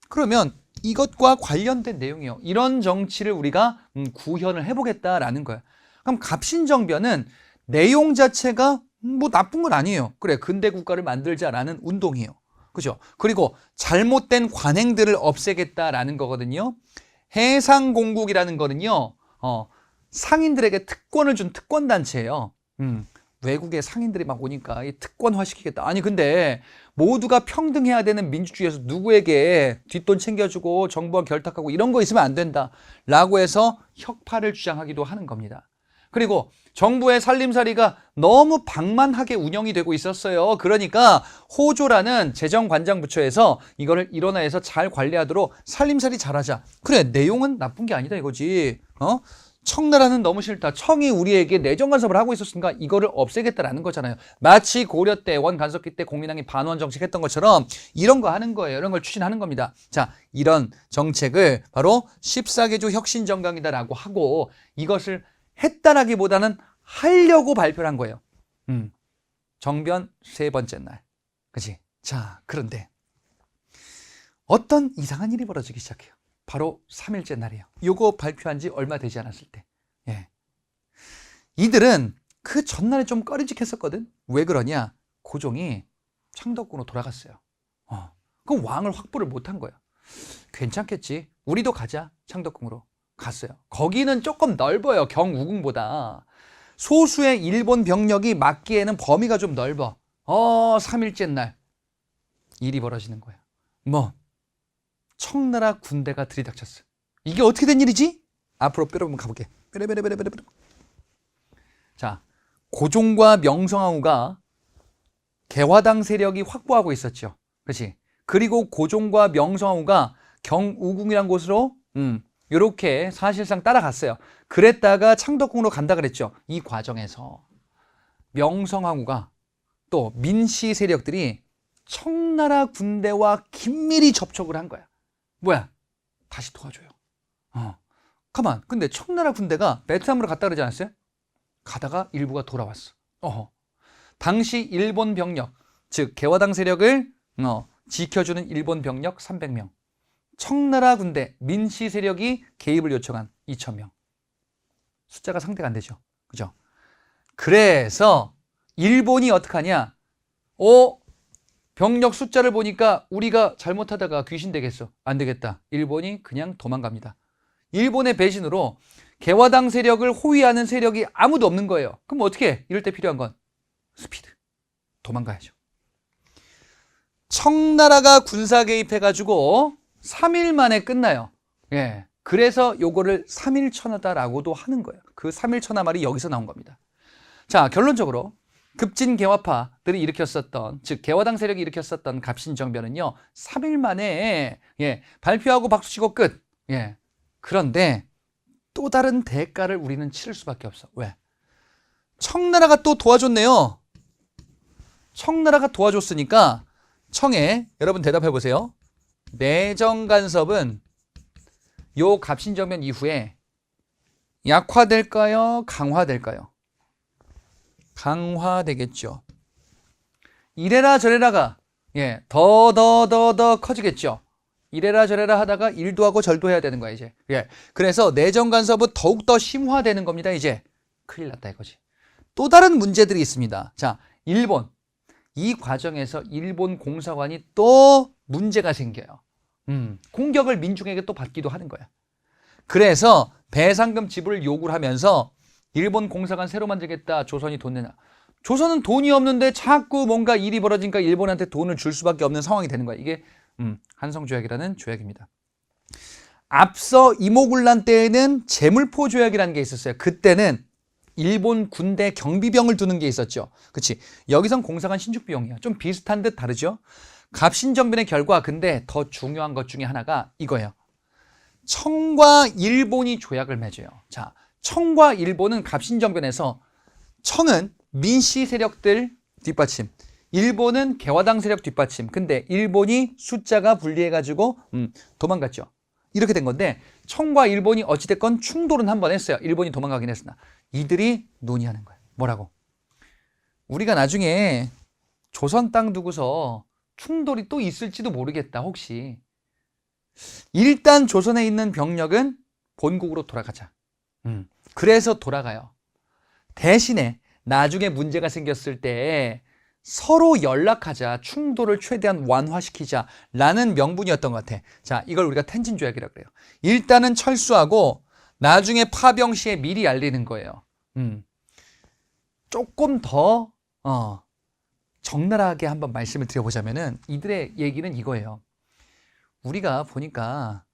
그러면 이것과 관련된 내용이요. 이런 정치를 우리가 구현을 해보겠다라는 거예요. 그럼 갑신정변은 내용 자체가 뭐 나쁜 건 아니에요. 그래, 근대 국가를 만들자라는 운동이에요. 그죠? 그리고 잘못된 관행들을 없애겠다라는 거거든요. 해상공국이라는 거는요, 상인들에게 특권을 준 특권단체예요. 외국의 상인들이 막 오니까 이 특권화시키겠다. 아니 근데 모두가 평등해야 되는 민주주의에서 누구에게 뒷돈 챙겨주고 정부와 결탁하고 이런 거 있으면 안 된다 라고 해서 혁파를 주장하기도 하는 겁니다. 그리고 정부의 살림살이가 너무 방만하게 운영이 되고 있었어요. 그러니까 호조라는 재정관장부처에서 이거를 일원화해서 잘 관리하도록 살림살이 잘하자. 그래, 내용은 나쁜 게 아니다 이거지. 청나라는 너무 싫다. 청이 우리에게 내정 간섭을 하고 있었으니까 이거를 없애겠다라는 거잖아요. 마치 고려 때 원간섭기 때 공민왕이 반원 정책 했던 것처럼 이런 거 하는 거예요. 이런 걸 추진하는 겁니다. 자, 이런 정책을 바로 14개조 혁신정강이다라고 하고 이것을 했다라기보다는 하려고 발표를 한 거예요. 정변 세 번째 날. 그치? 자, 그런데 어떤 이상한 일이 벌어지기 시작해요. 바로 3일째 날이에요. 요거 발표한 지 얼마 되지 않았을 때. 예. 이들은 그 전날에 좀 꺼리직했었거든. 왜 그러냐? 고종이 창덕궁으로 돌아갔어요. 그 왕을 확보를 못한 거야. 괜찮겠지. 우리도 가자. 창덕궁으로 갔어요. 거기는 조금 넓어요. 경우궁보다. 소수의 일본 병력이 막기에는 범위가 좀 넓어. 3일째 날 일이 벌어지는 거야. 뭐 청나라 군대가 들이닥쳤어. 이게 어떻게 된 일이지? 앞으로 뼈로 가볼게. 뼈. 자, 고종과 명성황후가 개화당 세력이 확보하고 있었죠. 그렇지? 그리고 고종과 명성황후가 경우궁이란 곳으로 이렇게 사실상 따라갔어요. 그랬다가 창덕궁으로 간다 그랬죠. 이 과정에서 명성황후가 또 민씨 세력들이 청나라 군대와 긴밀히 접촉을 한 거야. 뭐야? 다시 도와줘요. 가만. 근데 청나라 군대가 베트남으로 갔다 그러지 않았어요? 가다가 일부가 돌아왔어. 당시 일본 병력, 즉 개화당 세력을 지켜주는 일본 병력 300명. 청나라 군대, 민씨 세력이 개입을 요청한 2,000명. 숫자가 상대가 안 되죠. 그죠? 그래서 일본이 어떡하냐? 병력 숫자를 보니까 우리가 잘못하다가 귀신 되겠어. 안 되겠다. 일본이 그냥 도망갑니다. 일본의 배신으로 개화당 세력을 호위하는 세력이 아무도 없는 거예요. 그럼 어떻게 해? 이럴 때 필요한 건 스피드. 도망가야죠. 청나라가 군사 개입해가지고 3일 만에 끝나요. 예. 그래서 요거를 3일천하다라고도 하는 거예요. 그 3일천하 말이 여기서 나온 겁니다. 자, 결론적으로 급진개화파들이 일으켰었던, 즉 개화당 세력이 일으켰었던 갑신정변은요 3일 만에 발표하고 박수치고 끝. 그런데 또 다른 대가를 우리는 치를 수밖에 없어. 왜? 청나라가 또 도와줬네요. 청나라가 도와줬으니까 청에 여러분 대답해 보세요. 내정간섭은 요 갑신정변 이후에 약화될까요? 강화될까요? 강화되겠죠. 이래라 저래라가 더 커지겠죠. 이래라 저래라 하다가 일도 하고 절도 해야 되는 거야 이제. 그래서 내정간섭은 더욱더 심화되는 겁니다. 이제 큰일 났다 이거지. 또 다른 문제들이 있습니다. 자, 일본. 이 과정에서 일본 공사관이 또 문제가 생겨요. 공격을 민중에게 또 받기도 하는 거야. 그래서 배상금 지불을 요구를 하면서 일본 공사관 새로 만들겠다. 조선이 돈 내놔. 조선은 돈이 없는데 자꾸 뭔가 일이 벌어지니까 일본한테 돈을 줄 수밖에 없는 상황이 되는 거야. 이게 한성조약이라는 조약입니다. 앞서 이모군란 때에는 제물포 조약이라는 게 있었어요. 그때는 일본 군대 경비병을 두는 게 있었죠. 그치? 여기선 공사관 신축 비용이야. 좀 비슷한 듯 다르죠? 갑신정변의 결과, 근데 더 중요한 것 중에 하나가 이거예요. 청과 일본이 조약을 맺어요. 자, 청과 일본은 갑신정변에서 청은 민씨 세력들 뒷받침, 일본은 개화당 세력 뒷받침. 근데 일본이 숫자가 불리해가지고 도망갔죠. 이렇게 된 건데 청과 일본이 어찌됐건 충돌은 한 번 했어요. 일본이 도망가긴 했으나 이들이 논의하는 거예요. 뭐라고? 우리가 나중에 조선 땅 두고서 충돌이 또 있을지도 모르겠다. 혹시 일단 조선에 있는 병력은 본국으로 돌아가자. 그래서 돌아가요. 대신에 나중에 문제가 생겼을 때 서로 연락하자. 충돌을 최대한 완화시키자 라는 명분이었던 것 같아. 자, 이걸 우리가 텐진조약이라고 그래요. 일단은 철수하고 나중에 파병 시에 미리 알리는 거예요. 조금 더 적나라하게 한번 말씀을 드려보자면은 이들의 얘기는 이거예요. 우리가 보니까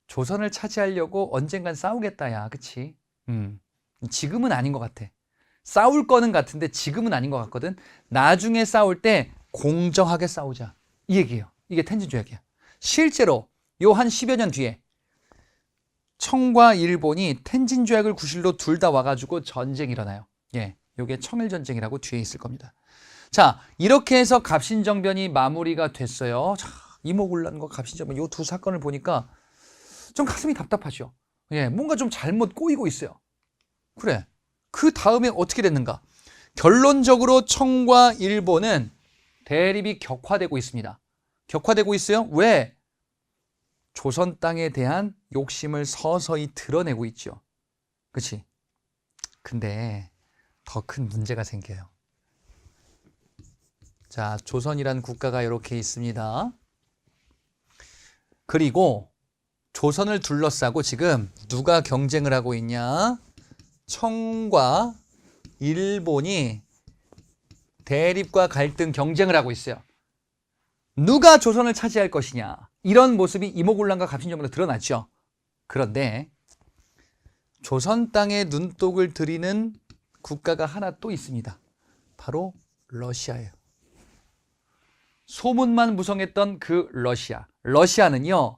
조선을 차지하려고 언젠간 싸우겠다야. 그치? 지금은 아닌 것 같아. 싸울 거는 같은데 지금은 아닌 것 같거든. 나중에 싸울 때 공정하게 싸우자. 이 얘기예요. 이게 텐진조약이야. 실제로 요 한 10여 년 뒤에 청과 일본이 텐진조약을 구실로 둘 다 와가지고 전쟁이 일어나요. 요게 청일전쟁이라고 뒤에 있을 겁니다. 자, 이렇게 해서 갑신정변이 마무리가 됐어요. 자, 이모군란과 갑신정변 요 두 사건을 보니까 좀 가슴이 답답하죠. 뭔가 좀 잘못 꼬이고 있어요. 그래. 그 다음에 어떻게 됐는가? 결론적으로 청과 일본은 대립이 격화되고 있습니다. 격화되고 있어요. 왜? 조선 땅에 대한 욕심을 서서히 드러내고 있죠. 그치? 근데 더 큰 문제가 생겨요. 자, 조선이란 국가가 이렇게 있습니다. 그리고 조선을 둘러싸고 지금 누가 경쟁을 하고 있냐? 청과 일본이 대립과 갈등 경쟁을 하고 있어요. 누가 조선을 차지할 것이냐? 이런 모습이 이모군란과 갑신정변으로 드러났죠. 그런데 조선 땅에 눈독을 들이는 국가가 하나 또 있습니다. 바로 러시아예요. 소문만 무성했던 그 러시아. 러시아는요,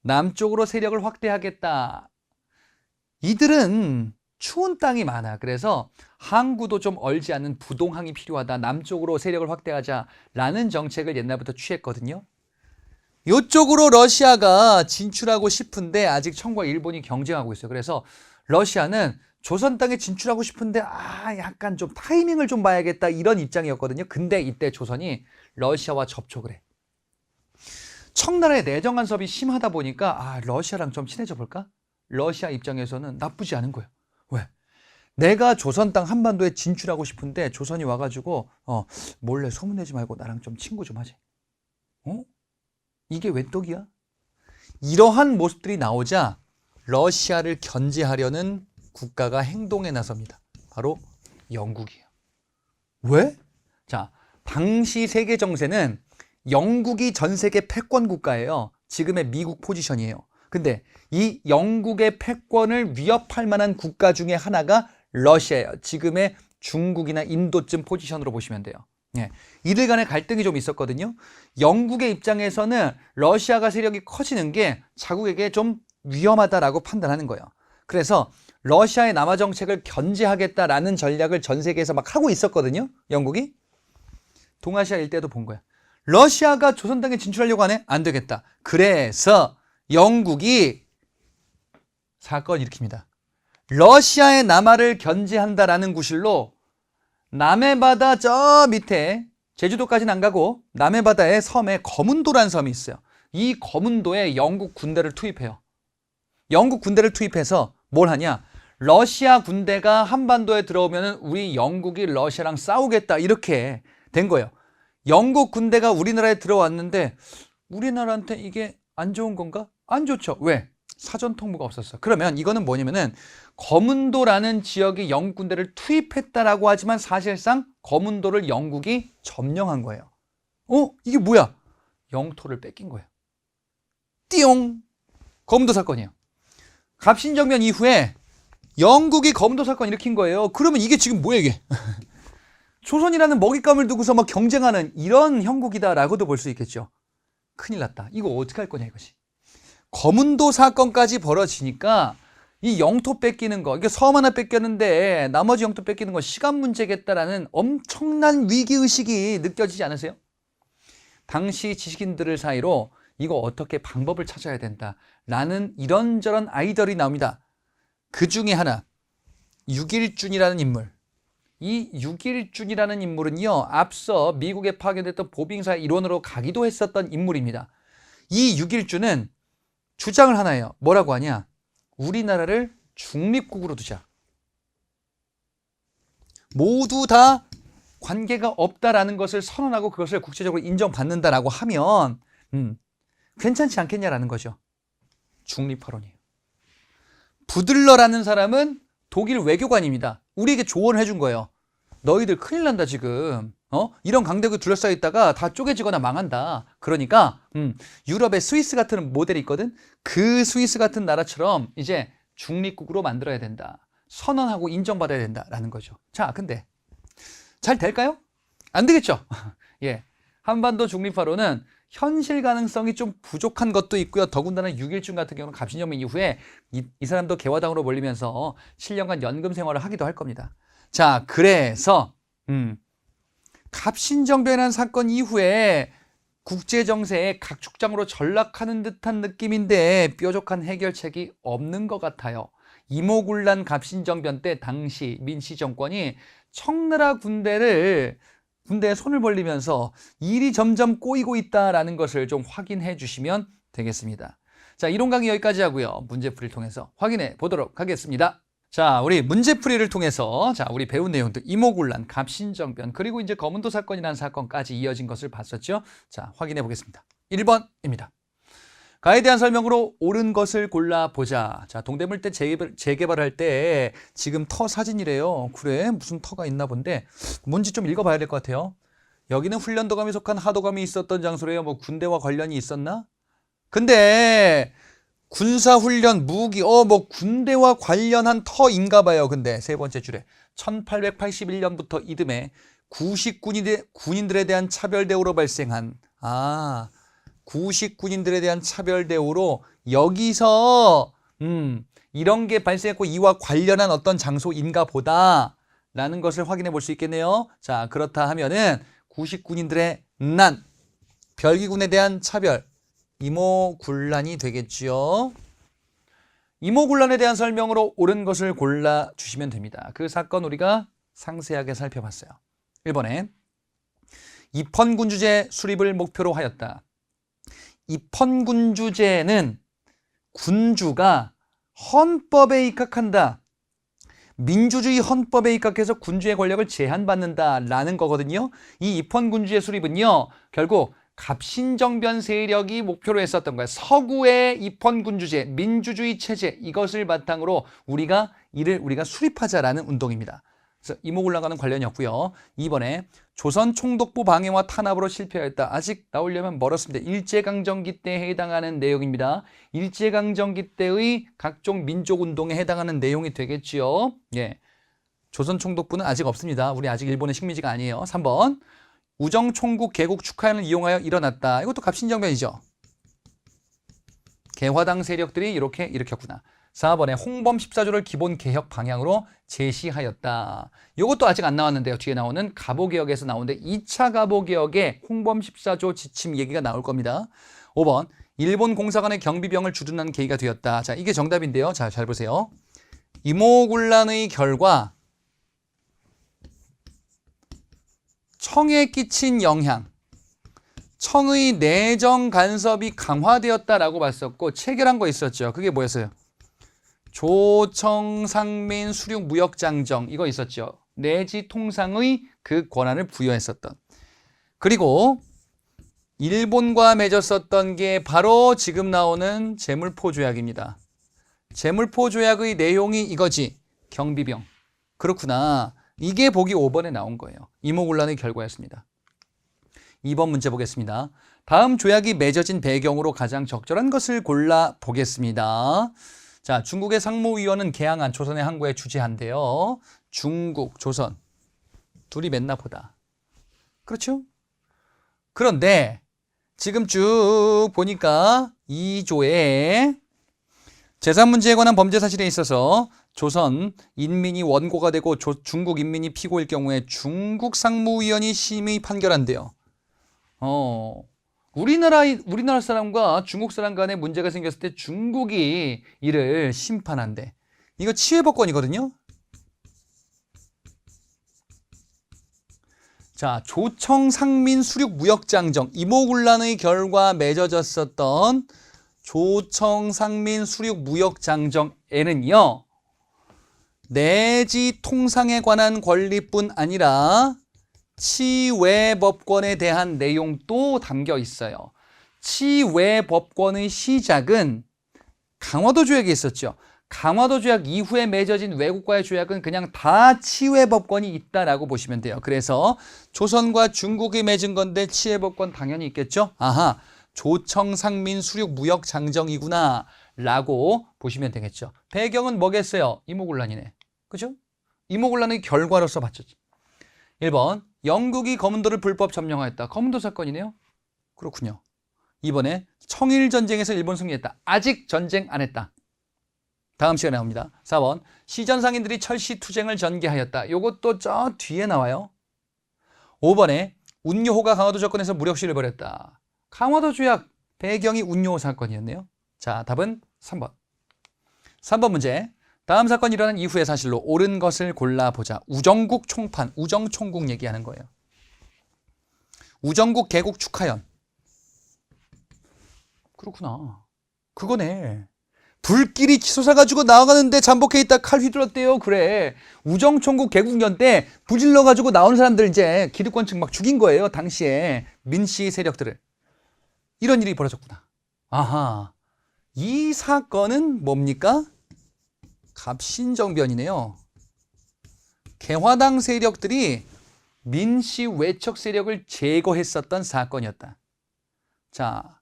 남쪽으로 세력을 확대하겠다. 이들은 추운 땅이 많아. 그래서 항구도 좀 얼지 않는 부동항이 필요하다. 남쪽으로 세력을 확대하자라는 정책을 옛날부터 취했거든요. 이쪽으로 러시아가 진출하고 싶은데 아직 청과 일본이 경쟁하고 있어요. 그래서 러시아는 조선 땅에 진출하고 싶은데 약간 좀 타이밍을 좀 봐야겠다 이런 입장이었거든요. 근데 이때 조선이 러시아와 접촉을 해. 청나라의 내정 간섭이 심하다 보니까 러시아랑 좀 친해져 볼까? 러시아 입장에서는 나쁘지 않은 거예요. 왜? 내가 조선 땅 한반도에 진출하고 싶은데 조선이 와가지고 몰래 소문내지 말고 나랑 좀 친구 좀 하지. 이게 웬 떡이야? 이러한 모습들이 나오자 러시아를 견제하려는 국가가 행동에 나섭니다. 바로 영국이에요. 왜? 자, 당시 세계 정세는 영국이 전 세계 패권 국가예요. 지금의 미국 포지션이에요. 근데 이 영국의 패권을 위협할 만한 국가 중에 하나가 러시아예요. 지금의 중국이나 인도쯤 포지션으로 보시면 돼요. 이들 간의 갈등이 좀 있었거든요. 영국의 입장에서는 러시아가 세력이 커지는 게 자국에게 좀 위험하다라고 판단하는 거예요. 그래서 러시아의 남하 정책을 견제하겠다라는 전략을 전 세계에서 막 하고 있었거든요. 영국이. 동아시아 일대도 본 거야. 러시아가 조선 땅에 진출하려고 하네? 안 되겠다. 그래서 영국이 사건을 일으킵니다. 러시아의 남하를 견제한다라는 구실로 남해 바다 저 밑에 제주도까지는 안 가고 남해 바다의 섬에 거문도라는 섬이 있어요. 이 거문도에 영국 군대를 투입해요. 영국 군대를 투입해서 뭘 하냐? 러시아 군대가 한반도에 들어오면 우리 영국이 러시아랑 싸우겠다 이렇게 된 거예요. 영국 군대가 우리나라에 들어왔는데 우리나라한테 이게 안 좋은 건가? 안 좋죠. 왜? 사전 통보가 없었어. 그러면 이거는 뭐냐면은 거문도라는 지역에 영국 군대를 투입했다라고 하지만 사실상 거문도를 영국이 점령한 거예요. 이게 뭐야? 영토를 뺏긴 거예요. 띠용! 거문도 사건이에요. 갑신정변 이후에 영국이 거문도 사건 일으킨 거예요. 그러면 이게 지금 뭐야 이게? 조선이라는 먹잇감을 두고서 막 경쟁하는 이런 형국이다라고도 볼 수 있겠죠. 큰일 났다. 이거 어떻게 할 거냐 이것이. 거문도 사건까지 벌어지니까 이 영토 뺏기는 거, 이게 섬 하나 뺏겼는데 나머지 영토 뺏기는 건 시간 문제겠다라는 엄청난 위기의식이 느껴지지 않으세요? 당시 지식인들 사이로 이거 어떻게 방법을 찾아야 된다라는 이런저런 아이디어가 나옵니다. 그 중에 하나, 육일준이라는 인물. 이 육일준이라는 인물은요, 앞서 미국에 파견됐던 보빙사 일원으로 가기도 했었던 인물입니다. 이 육일준은 주장을 하나 해요. 뭐라고 하냐? 우리나라를 중립국으로 두자. 모두 다 관계가 없다라는 것을 선언하고 그것을 국제적으로 인정받는다라고 하면 괜찮지 않겠냐라는 거죠. 중립화론이에요. 부들러라는 사람은 독일 외교관입니다. 우리에게 조언을 해준 거예요. 너희들 큰일 난다 지금. 이런 강대국에 둘러싸여 있다가 다 쪼개지거나 망한다. 그러니까 유럽의 스위스 같은 모델이 있거든. 그 스위스 같은 나라처럼 이제 중립국으로 만들어야 된다. 선언하고 인정받아야 된다라는 거죠. 자, 근데 잘 될까요? 안 되겠죠. 예, 한반도 중립화로는 현실 가능성이 좀 부족한 것도 있고요. 더군다나 6.1중 같은 경우는 갑신정변 이후에 이 사람도 개화당으로 몰리면서 7년간 연금 생활을 하기도 할 겁니다. 자, 그래서 갑신정변이라는 사건 이후에 국제정세의 각축장으로 전락하는 듯한 느낌인데 뾰족한 해결책이 없는 것 같아요. 이모군란 갑신정변 때 당시 민씨 정권이 청나라 군대에 손을 벌리면서 일이 점점 꼬이고 있다는 것을 좀 확인해 주시면 되겠습니다. 자, 이론 강의 여기까지 하고요. 문제풀이를 통해서 확인해 보도록 하겠습니다. 자, 우리 문제풀이를 통해서 자, 우리 배운 내용들 이모군란, 갑신정변, 그리고 이제 검은도 사건이라는 사건까지 이어진 것을 봤었죠. 자, 확인해 보겠습니다. 1번입니다. 가에 대한 설명으로 옳은 것을 골라보자. 자, 동대문대 재개발할 때 지금 터 사진이래요. 그래? 무슨 터가 있나 본데 뭔지 좀 읽어봐야 될 것 같아요. 여기는 훈련도감이 속한 하도감이 있었던 장소래요. 뭐 군대와 관련이 있었나? 근데 군사훈련, 무기, 뭐 군대와 관련한 터인가 봐요. 근데 세 번째 줄에 1881년부터 이듬해 구식 군인들에 대한 차별 대우로 발생한 구식 군인들에 대한 차별 대우로 여기서 이런 게 발생했고 이와 관련한 어떤 장소인가 보다 라는 것을 확인해 볼 수 있겠네요. 자, 그렇다 하면은 구식 군인들의 난, 별기군에 대한 차별, 이모군란이 되겠지요. 이모군란에 대한 설명으로 옳은 것을 골라주시면 됩니다. 그 사건 우리가 상세하게 살펴봤어요. 1번에 입헌군주제 수립을 목표로 하였다. 입헌군주제는 군주가 헌법에 입각한다. 민주주의 헌법에 입각해서 군주의 권력을 제한받는다라는 거거든요. 이 입헌군주제 수립은요, 결국 갑신정변 세력이 목표로 했었던 거예요. 서구의 입헌군주제, 민주주의 체제, 이것을 바탕으로 우리가 수립하자라는 운동입니다. 그래서 이모군란과는 관련이 없고요. 2번에 조선 총독부 방해와 탄압으로 실패하였다. 아직 나오려면 멀었습니다. 일제강점기 때에 해당하는 내용입니다. 일제강점기 때의 각종 민족운동에 해당하는 내용이 되겠지요. 예. 조선 총독부는 아직 없습니다. 우리 아직 일본의 식민지가 아니에요. 3번 우정총국 개국 축하연을 이용하여 일어났다. 이것도 갑신정변이죠. 개화당 세력들이 이렇게 일으켰구나. 4번에 홍범 14조를 기본 개혁 방향으로 제시하였다. 이것도 아직 안 나왔는데요. 뒤에 나오는 가보개혁에서 나오는데 2차 가보개혁에 홍범 14조 지침 얘기가 나올 겁니다. 5번 일본 공사관의 경비병을 주둔한 계기가 되었다. 자, 이게 정답인데요. 자, 잘 보세요. 이모군란의 결과 청에 끼친 영향, 청의 내정 간섭이 강화되었다라고 봤었고 체결한 거 있었죠. 그게 뭐였어요? 조청상민 수륙무역장정 이거 있었죠. 내지 통상의 그 권한을 부여했었던. 그리고 일본과 맺었었던 게 바로 지금 나오는 제물포조약입니다. 제물포조약의 내용이 이거지. 경비병. 그렇구나. 이게 보기 5번에 나온 거예요. 이모군란의 결과였습니다. 2번 문제 보겠습니다. 다음 조약이 맺어진 배경으로 가장 적절한 것을 골라보겠습니다. 자, 중국의 상무위원은 개항한 조선의 항구에 주재한대요. 중국, 조선 둘이 맺나 보다. 그렇죠? 그런데 지금 쭉 보니까 2조에 재산 문제에 관한 범죄 사실에 있어서 조선 인민이 원고가 되고 중국 인민이 피고일 경우에 중국 상무위원이 심의 판결한대요. 우리나라 사람과 중국 사람 간에 문제가 생겼을 때 중국이 이를 심판한대. 이거 치외법권이거든요. 자, 조청상민 수륙무역장정 이모군란의 결과 맺어졌었던 조청상민 수륙무역장정에는요. 내지 통상에 관한 권리뿐 아니라 치외법권에 대한 내용도 담겨 있어요. 치외법권의 시작은 강화도 조약이 있었죠. 강화도 조약 이후에 맺어진 외국과의 조약은 그냥 다 치외법권이 있다라고 보시면 돼요. 그래서 조선과 중국이 맺은 건데 치외법권 당연히 있겠죠. 아하, 조청상민 수륙무역장정이구나 라고 보시면 되겠죠. 배경은 뭐겠어요? 이모군란이네. 그죠? 이모군란의 결과로서 봤죠. 1번 영국이 검은도를 불법 점령하였다. 검은도 사건이네요. 그렇군요. 2번에 청일전쟁에서 일본 승리했다. 아직 전쟁 안 했다. 다음 시간에 나옵니다. 4번 시전상인들이 철시투쟁을 전개하였다. 이것도 저 뒤에 나와요. 5번에 운요호가 강화도 접근해서 무력시를 벌였다. 강화도 조약 배경이 운요호 사건이었네요. 자, 답은 3번. 3번 문제. 다음 사건이 일어난 이후의 사실로 옳은 것을 골라보자. 우정국 총판, 우정총국 얘기하는 거예요. 우정국 개국 축하연. 그렇구나. 그거네. 불길이 치솟아가지고 나가는데 잠복해 있다 칼 휘둘렀대요. 그래. 우정총국 개국년 때 부질러가지고 나오는 사람들 이제 기득권층 막 죽인 거예요. 당시에 민씨 세력들을. 이런 일이 벌어졌구나. 아하. 이 사건은 뭡니까? 갑신정변이네요. 개화당 세력들이 민씨 외척 세력을 제거했었던 사건이었다. 자,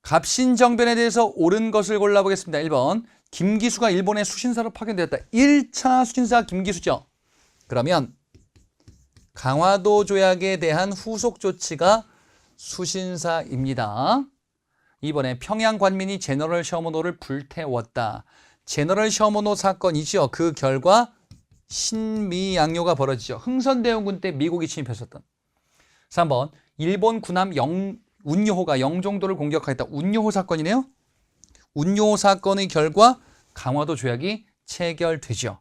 갑신정변에 대해서 옳은 것을 골라보겠습니다. 1번, 김기수가 일본의 수신사로 파견되었다. 1차 수신사 김기수죠. 그러면 강화도 조약에 대한 후속 조치가 수신사입니다. 2번에 평양 관민이 제너럴 셔머노를 불태웠다. 제너럴 셔머노 사건이죠. 그 결과 신미양요가 벌어지죠. 흥선대원군 때 미국이 침입했었던. 3번, 일본 군함 운요호가 영종도를 공격하였다. 운요호 사건이네요. 운요호 사건의 결과 강화도 조약이 체결되죠.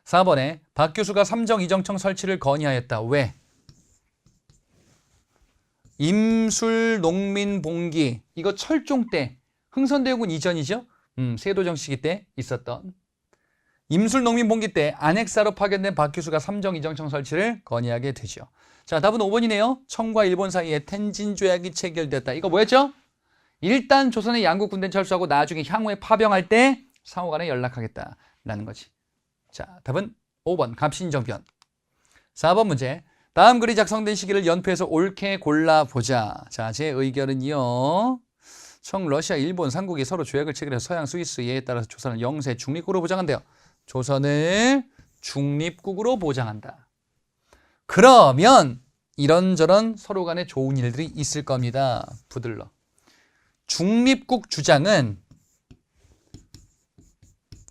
4번에 박 교수가 삼정 이정청 설치를 건의하였다. 왜? 임술농민봉기, 이거 철종 때 흥선대원군 이전이죠. 세도정 시기 때 있었던 임술농민봉기 때 안핵사로 파견된 박 교수가 삼정 이정청 설치를 건의하게 되죠. 자, 답은 5번이네요. 청과 일본 사이에 텐진 조약이 체결되었다. 이거 뭐였죠? 일단 조선의 양국 군대는 철수하고 나중에 향후에 파병할 때 상호간에 연락하겠다라는 거지. 자, 답은 5번 갑신정변. 4번 문제. 다음 글이 작성된 시기를 연표해서 옳게 골라보자. 자, 제 의견은요. 청, 러시아, 일본, 삼국이 서로 조약을 체결해서 서양, 스위스, 이에 따라서 조선을 영세 중립국으로 보장한대요. 조선을 중립국으로 보장한다. 그러면 이런저런 서로 간에 좋은 일들이 있을 겁니다. 붙들러. 중립국 주장은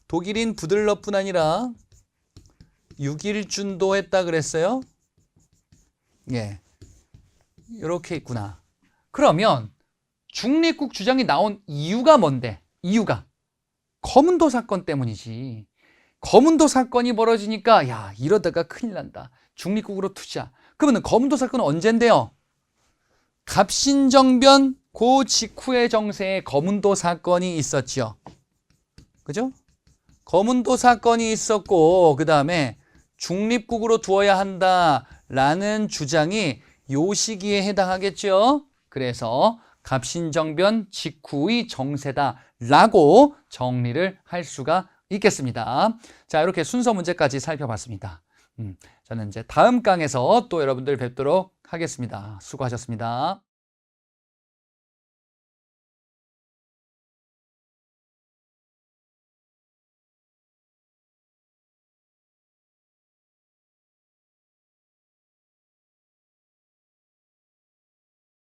독일인 부들러뿐 아니라 6.1준도 했다 그랬어요. 예, 이렇게 있구나. 그러면 중립국 주장이 나온 이유가 뭔데? 이유가 거문도 사건 때문이지. 거문도 사건이 벌어지니까 야, 이러다가 큰일 난다. 중립국으로 투자. 그러면 거문도 사건은 언젠데요? 갑신정변 그 직후의 정세에 거문도 사건이 있었죠. 그죠? 거문도 사건이 있었고 그 다음에 중립국으로 두어야 한다라는 주장이 요 시기에 해당하겠죠. 그래서 갑신정변 직후의 정세다라고 정리를 할 수가 있겠습니다. 자, 이렇게 순서 문제까지 살펴봤습니다. 저는 이제 다음 강에서 또 여러분들 뵙도록 하겠습니다. 수고하셨습니다.